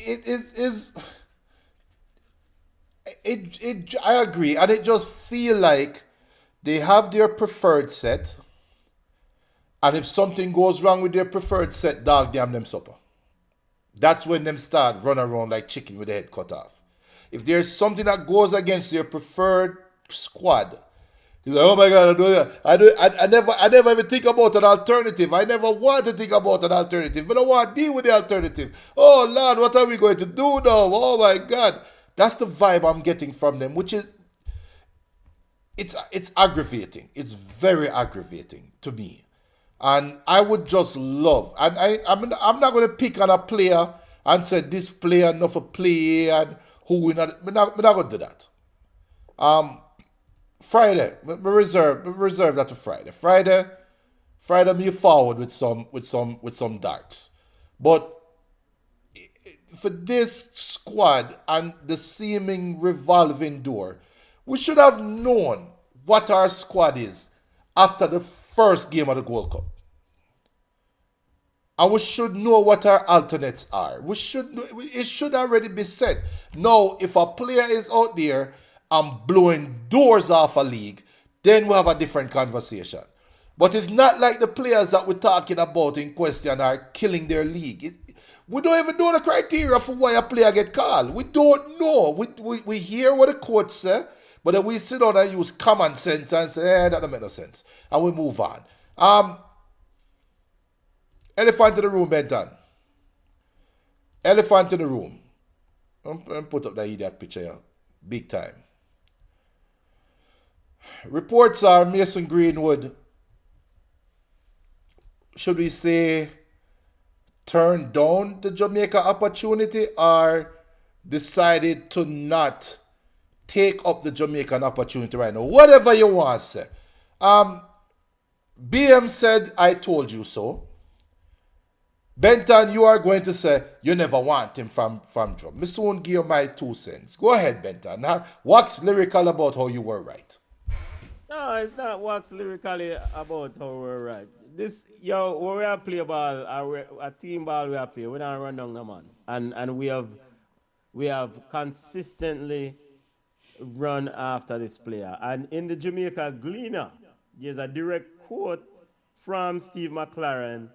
I agree, and it just feel like they have their preferred set, and if something goes wrong with their preferred set, dog damn them supper. That's when them start run around like chicken with their head cut off. If there's something that goes against their preferred squad, he's like, oh my God, I never even think about an alternative. I never want to think about an alternative, but I want to deal with the alternative. Oh Lord, what are we going to do now? Oh my God. That's the vibe I'm getting from them, which is, it's aggravating. It's very aggravating to me. And I would just love, and I'm not going to pick on a player and say this player not for play and who will not, we're not going to do that. Friday, we reserve that to Friday. Friday me forward with some darts. But for this squad and the seeming revolving door, we should have known what our squad is after the first game of the World Cup. And we should know what our alternates are. It should already be said. Now, if a player is out there and blowing doors off a league, then we'll have a different conversation. But it's not like the players that we're talking about in question are killing their league. We don't even know the criteria for why a player get called. We don't know. We hear what the coach say, but then we sit down and use common sense and say, that don't make no sense. And we move on. Elephant in the room, Benton. Elephant in the room. I'm put up that idiot picture here. Big time. Reports are Mason Greenwood, should we say, turned down the Jamaica opportunity or decided to not take up the Jamaican opportunity right now. Whatever you want to say. BM said, I told you so. Benton, you are going to say, you never want him from Drum. Me soon give you my 2 cents. Go ahead, Benton. Now, wax lyrical about how you were right. No, it's not wax lyrically about how we're right. This, when we are play ball, a team ball we are play, we don't run down the man. And we have consistently run after this player. And in the Jamaica Gleaner, there's a direct quote from Steve McLaren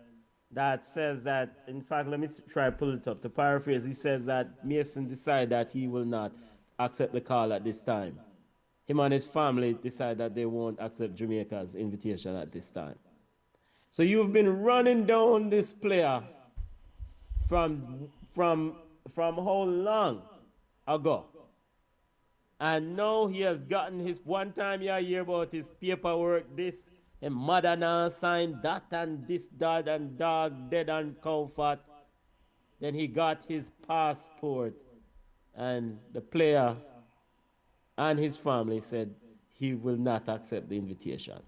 that says that, in fact, let me try to pull it up. To paraphrase, he says that Mason decided that he will not accept the call at this time. Him and his family decide that they won't accept Jamaica's invitation at this time. So you've been running down this player from how long ago? And now he has gotten his one time you hear about his paperwork, this, and mother now signed that and this, that, and dog dead and comfort. Then he got his passport, and the player and his family said he will not accept the invitation.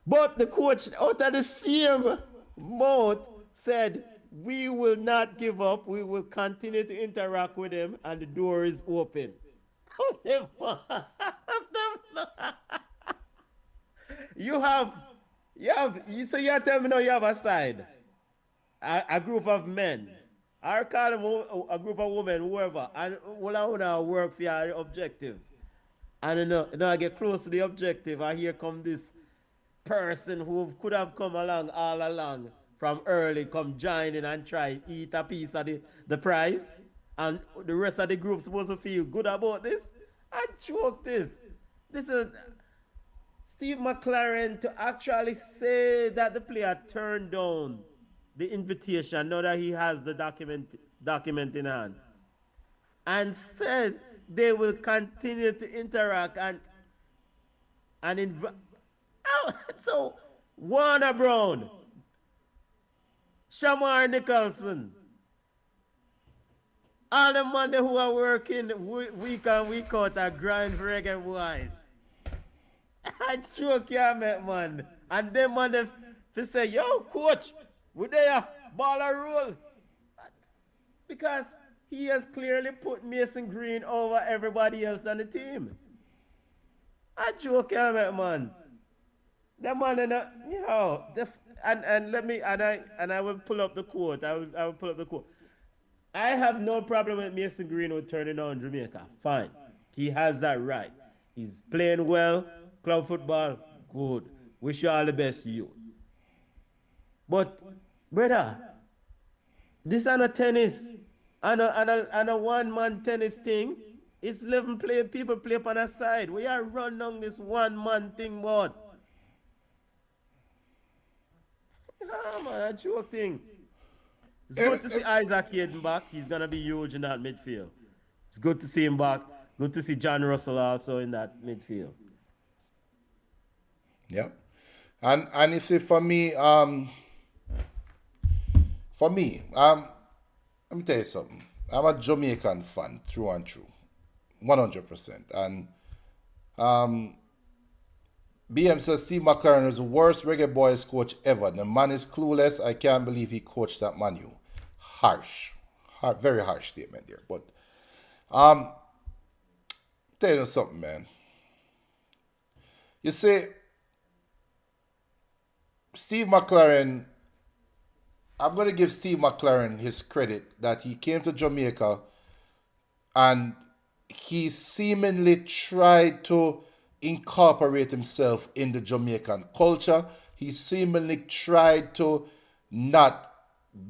But the coach out of the same mouth said, we will not give up. We will continue to interact with him, and the door is open. So you're telling me now you have a side, a group of men, or call them a group of women, whoever, and all I want to work for your objective. And I get close to the objective, and here come this person who could have come along all along from early, come join in and try eat a piece of the prize, and the rest of the group supposed to feel good about this? I joke this. This is Steve McLaren to actually say that the player turned down the invitation now that he has the document in hand, and said they will continue to interact and invite. Oh, so Warner Brown, Shamar Nicholson, all the men who are working week in, week out are grind for Reggae Boyz. I joke ya, man. And them man they say, yo, coach, we there, ball a roll. Because he has clearly put Mason Green over everybody else on the team. I joke ya, man. The man, and I will pull up the quote. I will pull up the quote. I have no problem with Mason Greenwood turning on Jamaica. Fine. He has that right. He's playing well. Club football, good. Wish you all the best, you. But, brother, this is a tennis. And a one-man tennis thing. It's 11 people play up on a side. We are running on this one-man thing, what? Ah, man, a joke thing. It's good to see Isaac Hayden back. He's going to be huge in that midfield. It's good to see him back. Good to see John Russell also in that midfield. Yeah. And you see, for me, let me tell you something. I'm a Jamaican fan through and through. 100%. And BM says Steve McLaren is the worst Reggae Boyz coach ever. The man is clueless. I can't believe he coached that Manu. Harsh. Very harsh statement there. But tell you something, man. You see, Steve McLaren, I'm going to give Steve McLaren his credit that he came to Jamaica and he seemingly tried to incorporate himself in the Jamaican culture. He seemingly tried to not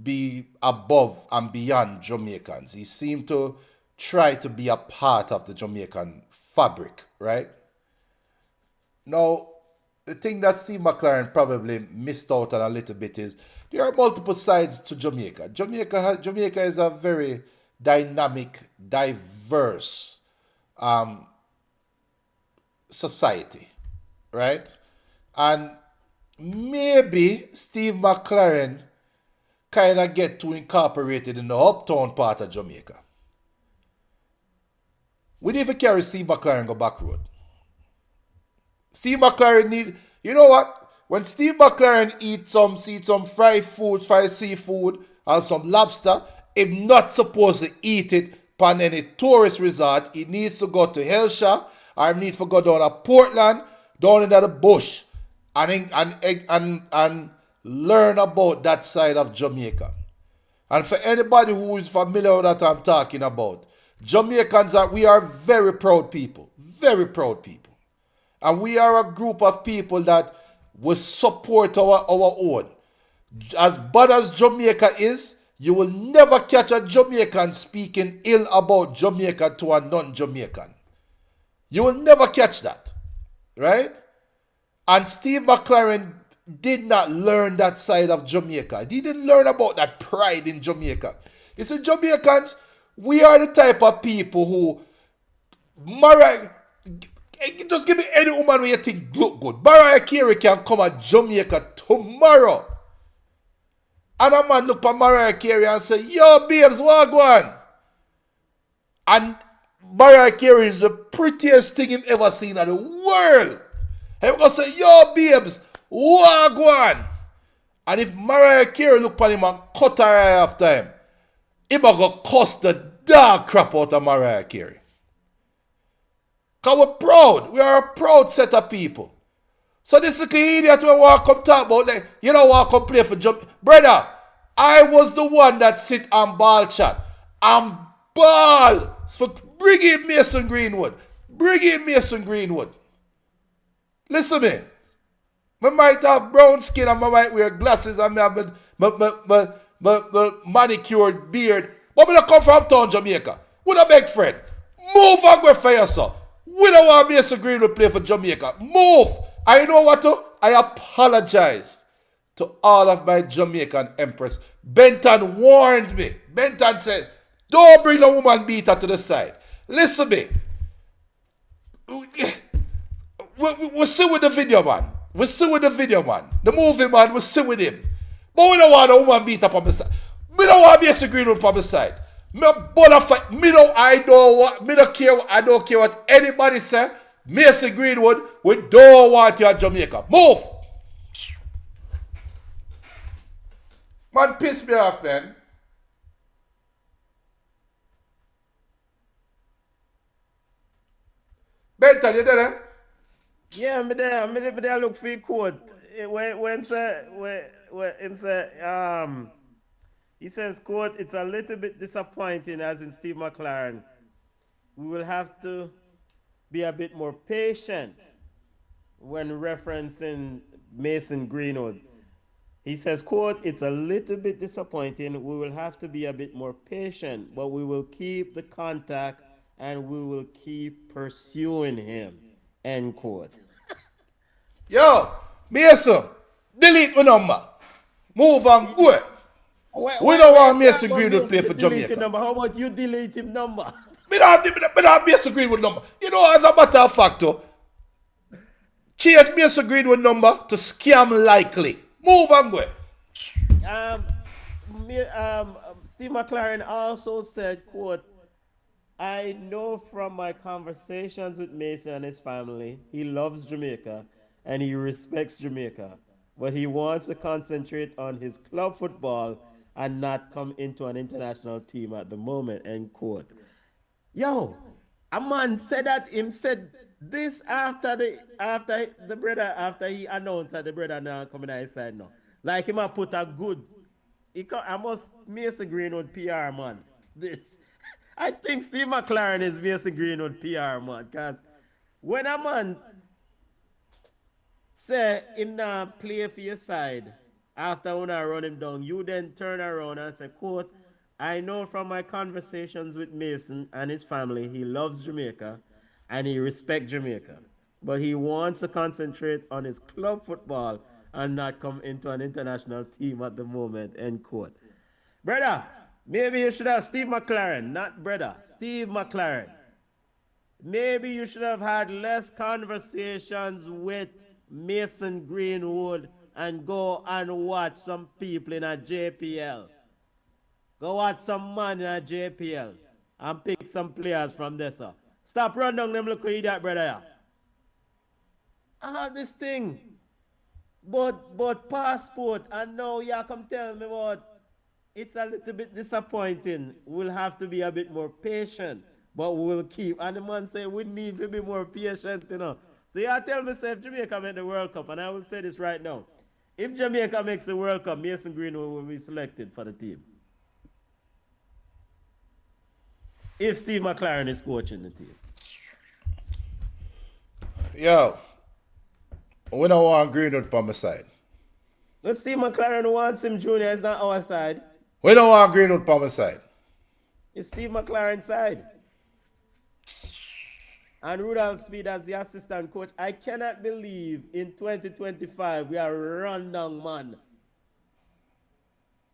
be above and beyond Jamaicans. He seemed to try to be a part of the Jamaican fabric, right? Now, the thing that Steve McLaren probably missed out on a little bit is there are multiple sides to Jamaica. Jamaica is a very dynamic, diverse society, right? And maybe Steve McLaren kind of get too incorporated in the uptown part of Jamaica. We need to carry Steve McLaren go back road. Steve McLaren need, you know what? When Steve McLaren eat some fried seafood, and some lobster, he's not supposed to eat it on any tourist resort. He needs to go to Hellshire, or need to go down to Portland, down into the bush, and learn about that side of Jamaica. And for anybody who is familiar with that I'm talking about, Jamaicans we are very proud people. Very proud people. And we are a group of people that will support our own. As bad as Jamaica is, you will never catch a Jamaican speaking ill about Jamaica to a non-Jamaican. You will never catch that. Right? And Steve McLaren did not learn that side of Jamaica. He didn't learn about that pride in Jamaica. You see, Jamaicans, we are the type of people who just give me any woman who you think look good. Mariah Carey can come to Jamaica tomorrow. And a man look at Mariah Carey and say, yo, babes, what going? And Mariah Carey is the prettiest thing you've ever seen in the world. He will say, yo, babes, what going? And if Mariah Carey look at him and cut her eye after him, he will go cuss the dog crap out of Mariah Carey. Because we're proud. We are a proud set of people. So this little idiot we want to come talk about, like, you know what, come play for jump. Brother, I was the one that sit and ball chat. And ball. So bring in Mason Greenwood. Bring in Mason Greenwood. Listen to me. I might have brown skin and I might wear glasses and I have my manicured beard. But I come from town Jamaica. With a big friend. Move and go for yourself. We don't want Mason Greenwood play for Jamaica. Move. I know what to. I apologize to all of my Jamaican empress. Benton warned me. Benton said, don't bring the woman beater to the side. Listen to me. We'll sit with the video man. We'll sit with the video man. The movie man, we'll sit with him. But we don't want a woman beat up on the side. We don't want Mason Greenwood on the side. I don't care what anybody say. Mason Greenwood, we don't want you at Jamaica. Move! Man, piss me off, man. Benton, you there? Yeah, me there look for your quote. When he says, quote, it's a little bit disappointing, as in Steve McLaren. We will have to be a bit more patient when referencing Mason Greenwood. He says, quote, it's a little bit disappointing. We will have to be a bit more patient, but we will keep the contact and we will keep pursuing him, end quote. Yo, Mason, delete my number. Move and go. We don't want Mason Greenwood to play for Jamaica. How about you delete him number? Me don't Mason Greenwood number. You know, as a matter of fact, change Mason Greenwood number to scam likely. Move and go. Steve McLaren also said, quote, I know from my conversations with Mason and his family, he loves Jamaica and he respects Jamaica, but he wants to concentrate on his club football and not come into an international team at the moment, end quote. Yo, a man said that, him said this after he announced that the brother now coming out his side now. Like him a put a good, I must Mason Greenwood PR man. This. I think Steve McLaren is Mason Greenwood PR man, because when a man say him now play for your side after when I run him down, you then turn around and say, quote, I know from my conversations with Mason and his family, he loves Jamaica and he respects Jamaica, but he wants to concentrate on his club football and not come into an international team at the moment, end quote. Brother, maybe you should have Steve McLaren, not brother, Steve McLaren. Maybe you should have had less conversations with Mason Greenwood and go and watch some people in a JPL. Go watch some man in a JPL and pick some players from there, sir. Stop run down them look idiot, brother. Yeah. I have this thing. But passport, and now you come tell me what. It's a little bit disappointing. We'll have to be a bit more patient, but we will keep. And the man say we need to be more patient, you know. So you tell me, say, if Jamaica make the World Cup, and I will say this right now. If Jamaica makes the World Cup, Mason Greenwood will be selected for the team. If Steve McLaren is coaching the team. Yo, we don't want Greenwood on my side. But Steve McLaren wants him, Junior. It's not our side. We don't want Greenwood on my side. It's Steve McLaren's side. And Rudolph Speed as the assistant coach. I cannot believe in 2025 we are run down, man.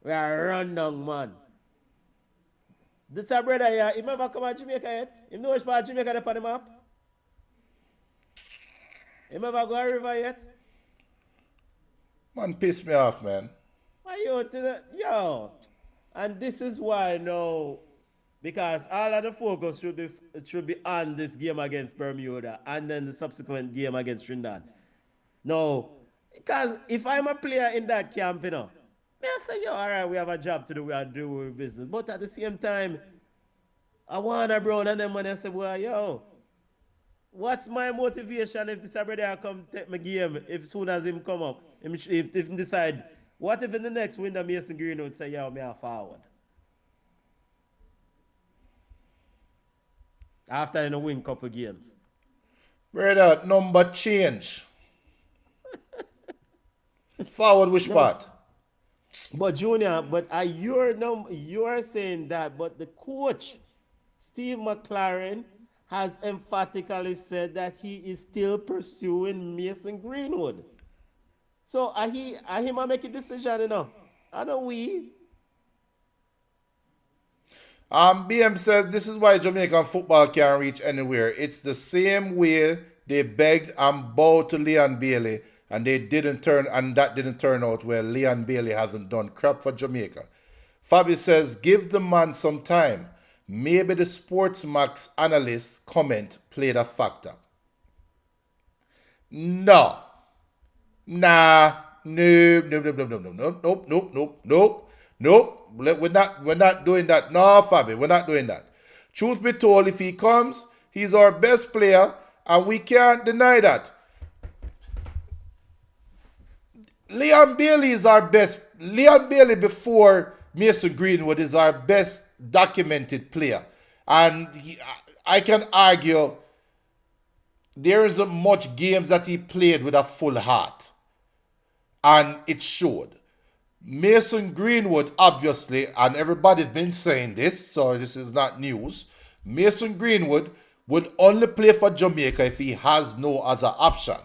We are run down, man. This a brother here, he never come to Jamaica yet. He know which part of Jamaica they on the map. He never go a river yet. Man, piss me off, man. Why yo? And this is why now, because all of the focus should be on this game against Bermuda and then the subsequent game against Trinidad. No, because if I'm a player in that camp, you know, I say, yo, all right, we have a job to do, we are doing business. But at the same time, I want a brown and then when I say, well, yo, what's my motivation if this brother come take my game if soon as him come up? If him decide, what if in the next window Mason Greenwood say, yo, me are forward? After in win couple games. Brother, number change. Forward which No, part? but Junior, but you're saying that, but the coach, Steve McLaren, has emphatically said that he is still pursuing Mason Greenwood. So I him a make a decision, you know. I know we. BM says this is why Jamaican football can't reach anywhere. It's the same way they begged and bowed to Leon Bailey, and that didn't turn out well. Leon Bailey hasn't done crap for Jamaica. Fabi says, give the man some time. Maybe the Sportsmax analyst comment played a factor. No. Nah. Nope. We're not doing that. No, Fabi, we're not doing that. Truth be told, if he comes, he's our best player, and we can't deny that. Leon Bailey is our best. Leon Bailey before Mason Greenwood is our best documented player. And I can argue there isn't much games that he played with a full heart. And it showed. Mason Greenwood, obviously, and everybody's been saying this, so this is not news. Mason Greenwood would only play for Jamaica if he has no other option.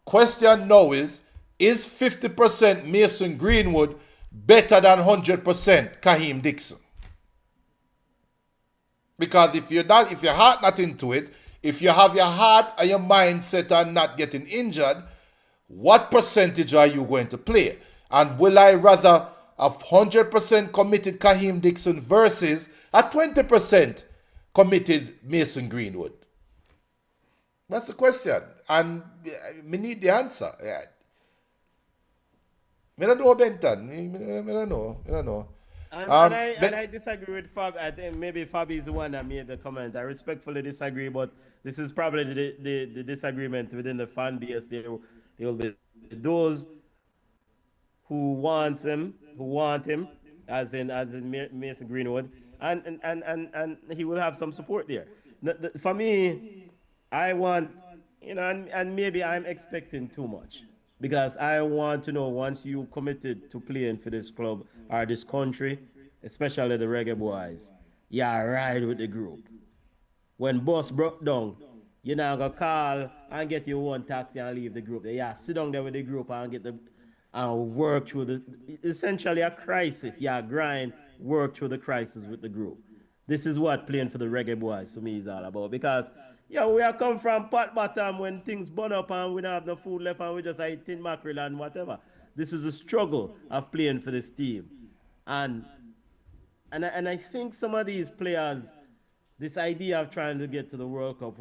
Question now is 50% Mason Greenwood better than 100% Kaheem Dixon? Because if your heart not into it, if you have your heart and your mind set on not getting injured, what percentage are you going to play? And will I rather have 100% committed Kaheem Dixon versus a 20% committed Mason Greenwood? That's the question. And we need the answer. Yeah. I don't know, Benton. I don't know. And I disagree with Fab. I think maybe Fab is the one that made the comment. I respectfully disagree, but this is probably the disagreement within the fan base. There will be those who want him, as in Mason Greenwood, and he will have some support there. For me, I want, and maybe I'm expecting too much, because I want to know, once you committed to playing for this club or this country, especially the Reggae Boyz, ride with the group. When boss broke down, you're not gonna call and get your own taxi and leave the group. Sit down there with the group and work through essentially a crisis. Grind, work through the crisis with the group. This is what playing for the Reggae Boyz to me is all about, because we are come from pot bottom when things burn up and we don't have no food left and we just eat tin mackerel and whatever. This is a struggle of playing for this team. And I think some of these players, this idea of trying to get to the World Cup,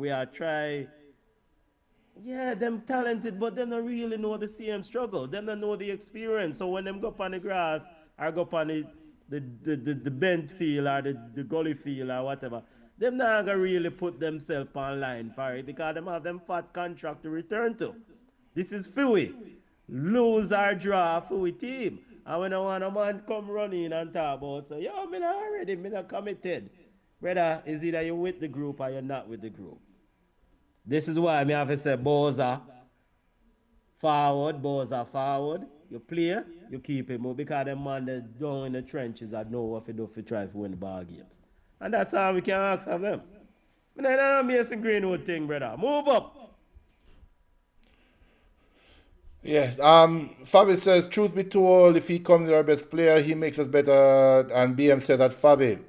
them talented, but them don't really know the same struggle. Them don't know the experience. So when them go up on the grass or go up on the bent field or the gully field or whatever, them not gonna really put themselves online for it, because them have them fat contract to return to. This is Fui. Lose or draw Fui team. And when I want a man come running and talk about, so me not committed. Brother, is either you with the group or you're not with the group. This is why I have to say Boza forward. You play, you keep him, because the man that down in the trenches I know what to do to try to win the ball games. And that's all we can ask of them. I don't Mason Greenwood thing, brother. Move up. Yeah. Fabi says, truth be told, if he comes our best player, he makes us better. And BM says that, Fabi,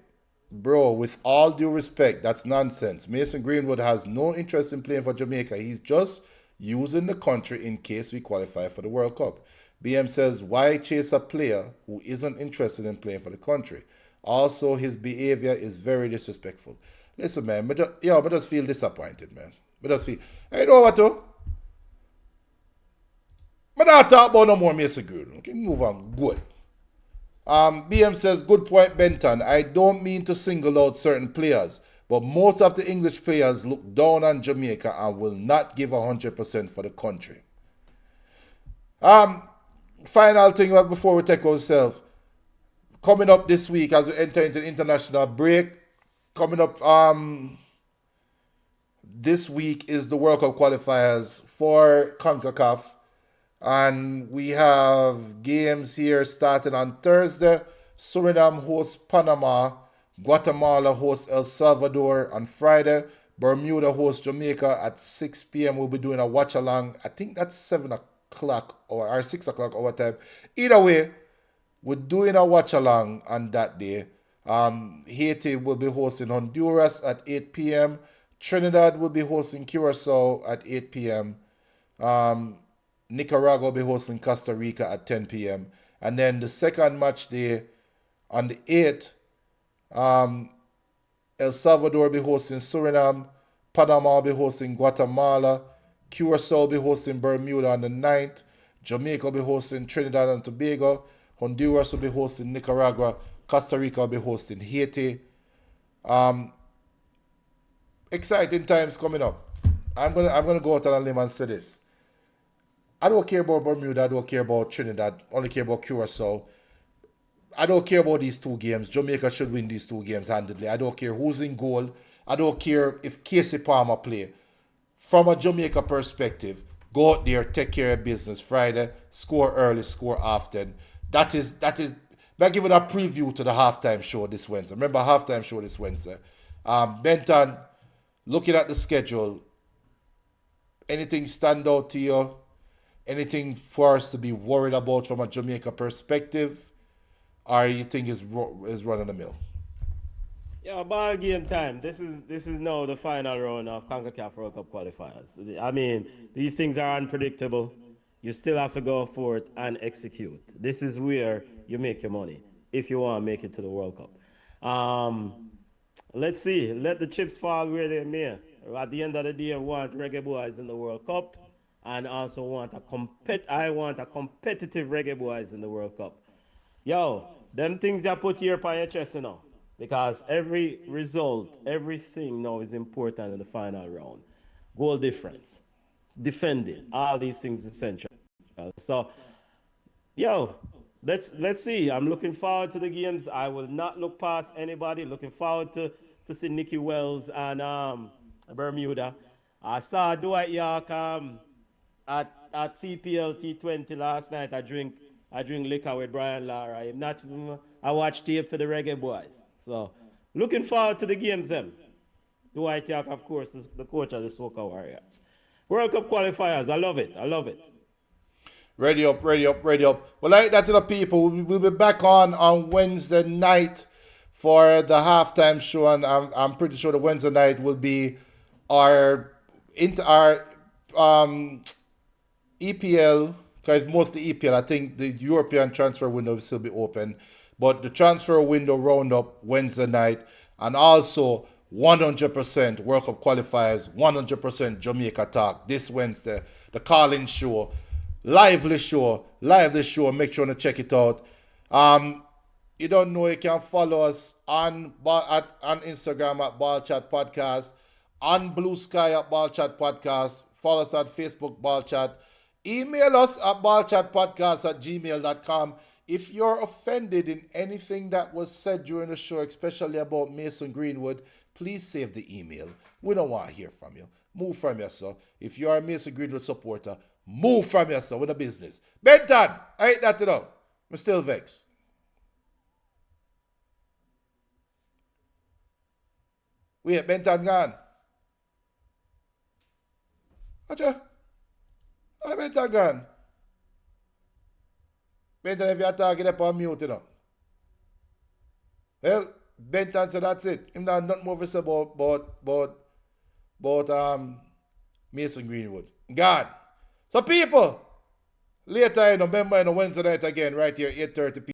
bro, with all due respect, that's nonsense. Mason Greenwood has no interest in playing for Jamaica. He's just using the country in case we qualify for the World Cup. BM says, why chase a player who isn't interested in playing for the country? Also, his behavior is very disrespectful. Listen, man, I just feel disappointed, man. I just feel, you know what, though? I don't talk about no more Mason Greenwood. Okay, move on. Good. BM says, good point, Benton. I don't mean to single out certain players, but most of the English players look down on Jamaica and will not give 100% for the country. Final thing before we take ourselves. Coming up this week as we enter into the international break, coming up this week is the World Cup Qualifiers for CONCACAF. And we have games here starting on Thursday. Suriname hosts Panama. Guatemala hosts El Salvador on Friday. Bermuda hosts Jamaica at 6 p.m. We'll be doing a watch along. I think that's 7 o'clock or 6 o'clock our time. Either way, we're doing a watch along on that day. Haiti will be hosting Honduras at 8 p.m. Trinidad will be hosting Curacao at 8 p.m. Nicaragua will be hosting Costa Rica at 10 p.m. And then the second match day on the 8th, El Salvador will be hosting Suriname, Panama will be hosting Guatemala, Curacao will be hosting Bermuda on the 9th, Jamaica will be hosting Trinidad and Tobago, Honduras will be hosting Nicaragua, Costa Rica will be hosting Haiti. Exciting times coming up. I'm gonna go out on a limb and say this. I don't care about Bermuda, I don't care about Trinidad, only care about Curacao. I don't care about these two games. Jamaica should win these two games handedly. I don't care who's in goal. I don't care if Casey Palmer play. From a Jamaica perspective, go out there, take care of business Friday, score early, score often. That is. By giving a preview to the halftime show this Wednesday. Remember halftime show this Wednesday. Benton, looking at the schedule, anything stand out to you? Anything for us to be worried about from a Jamaica perspective? Or you think is running the mill? Yeah, ball game time. This is now the final round of CONCACAF World Cup Qualifiers. I mean, these things are unpredictable. You still have to go forth and execute. This is where you make your money if you want to make it to the World Cup. Let's see. Let the chips fall where they may. At the end of the day, I want Reggae Boyz in the World Cup, and also want I want a competitive Reggae Boyz in the World Cup. Yo, them things you put here on your chest, you know, because every result, everything now is important in the final round. Goal difference, defending, all these things essential. So, yo, let's see. I'm looking forward to the games. I will not look past anybody. Looking forward to see Nicky Wells and Bermuda. I saw Dwight York at CPL T20 last night. I drink liquor with Brian Lara. I watched tape for the Reggae Boyz. So, looking forward to the games then. Dwight York, of course, is the coach of the Soca Warriors. World Cup qualifiers. I love it. Ready up. Well, like that to the people, we'll be back on Wednesday night for the halftime show, and I'm pretty sure the Wednesday night will be our EPL, because mostly EPL. I think the European transfer window will still be open, but the transfer window roundup Wednesday night, and also 100% World Cup qualifiers, 100% Jamaica talk this Wednesday. The call-in show, lively show. Make sure to check it out. You don't know, you can follow us on Instagram at Ball Chat Podcast, on Blue Sky at Ball Chat Podcast. Follow us on Facebook, Ball Chat. Email us at ballchatpodcast@gmail.com. If you're offended in anything that was said during the show, especially about Mason Greenwood, please save the email. We don't want to hear from you. Move from you, sir. If you are a Mason Greenwood supporter, move from you, sir, with the business. Benton, I ain't that to know. I'm still vexed. Wait, Benton gone. Acha. I Benton gone. Benton, if you're talking up on mute, you know. Well, Benton said that's it. Him not more to say about Mason Greenwood. God. So people, later, remember, Wednesday night again, right here, 8:30 p.m.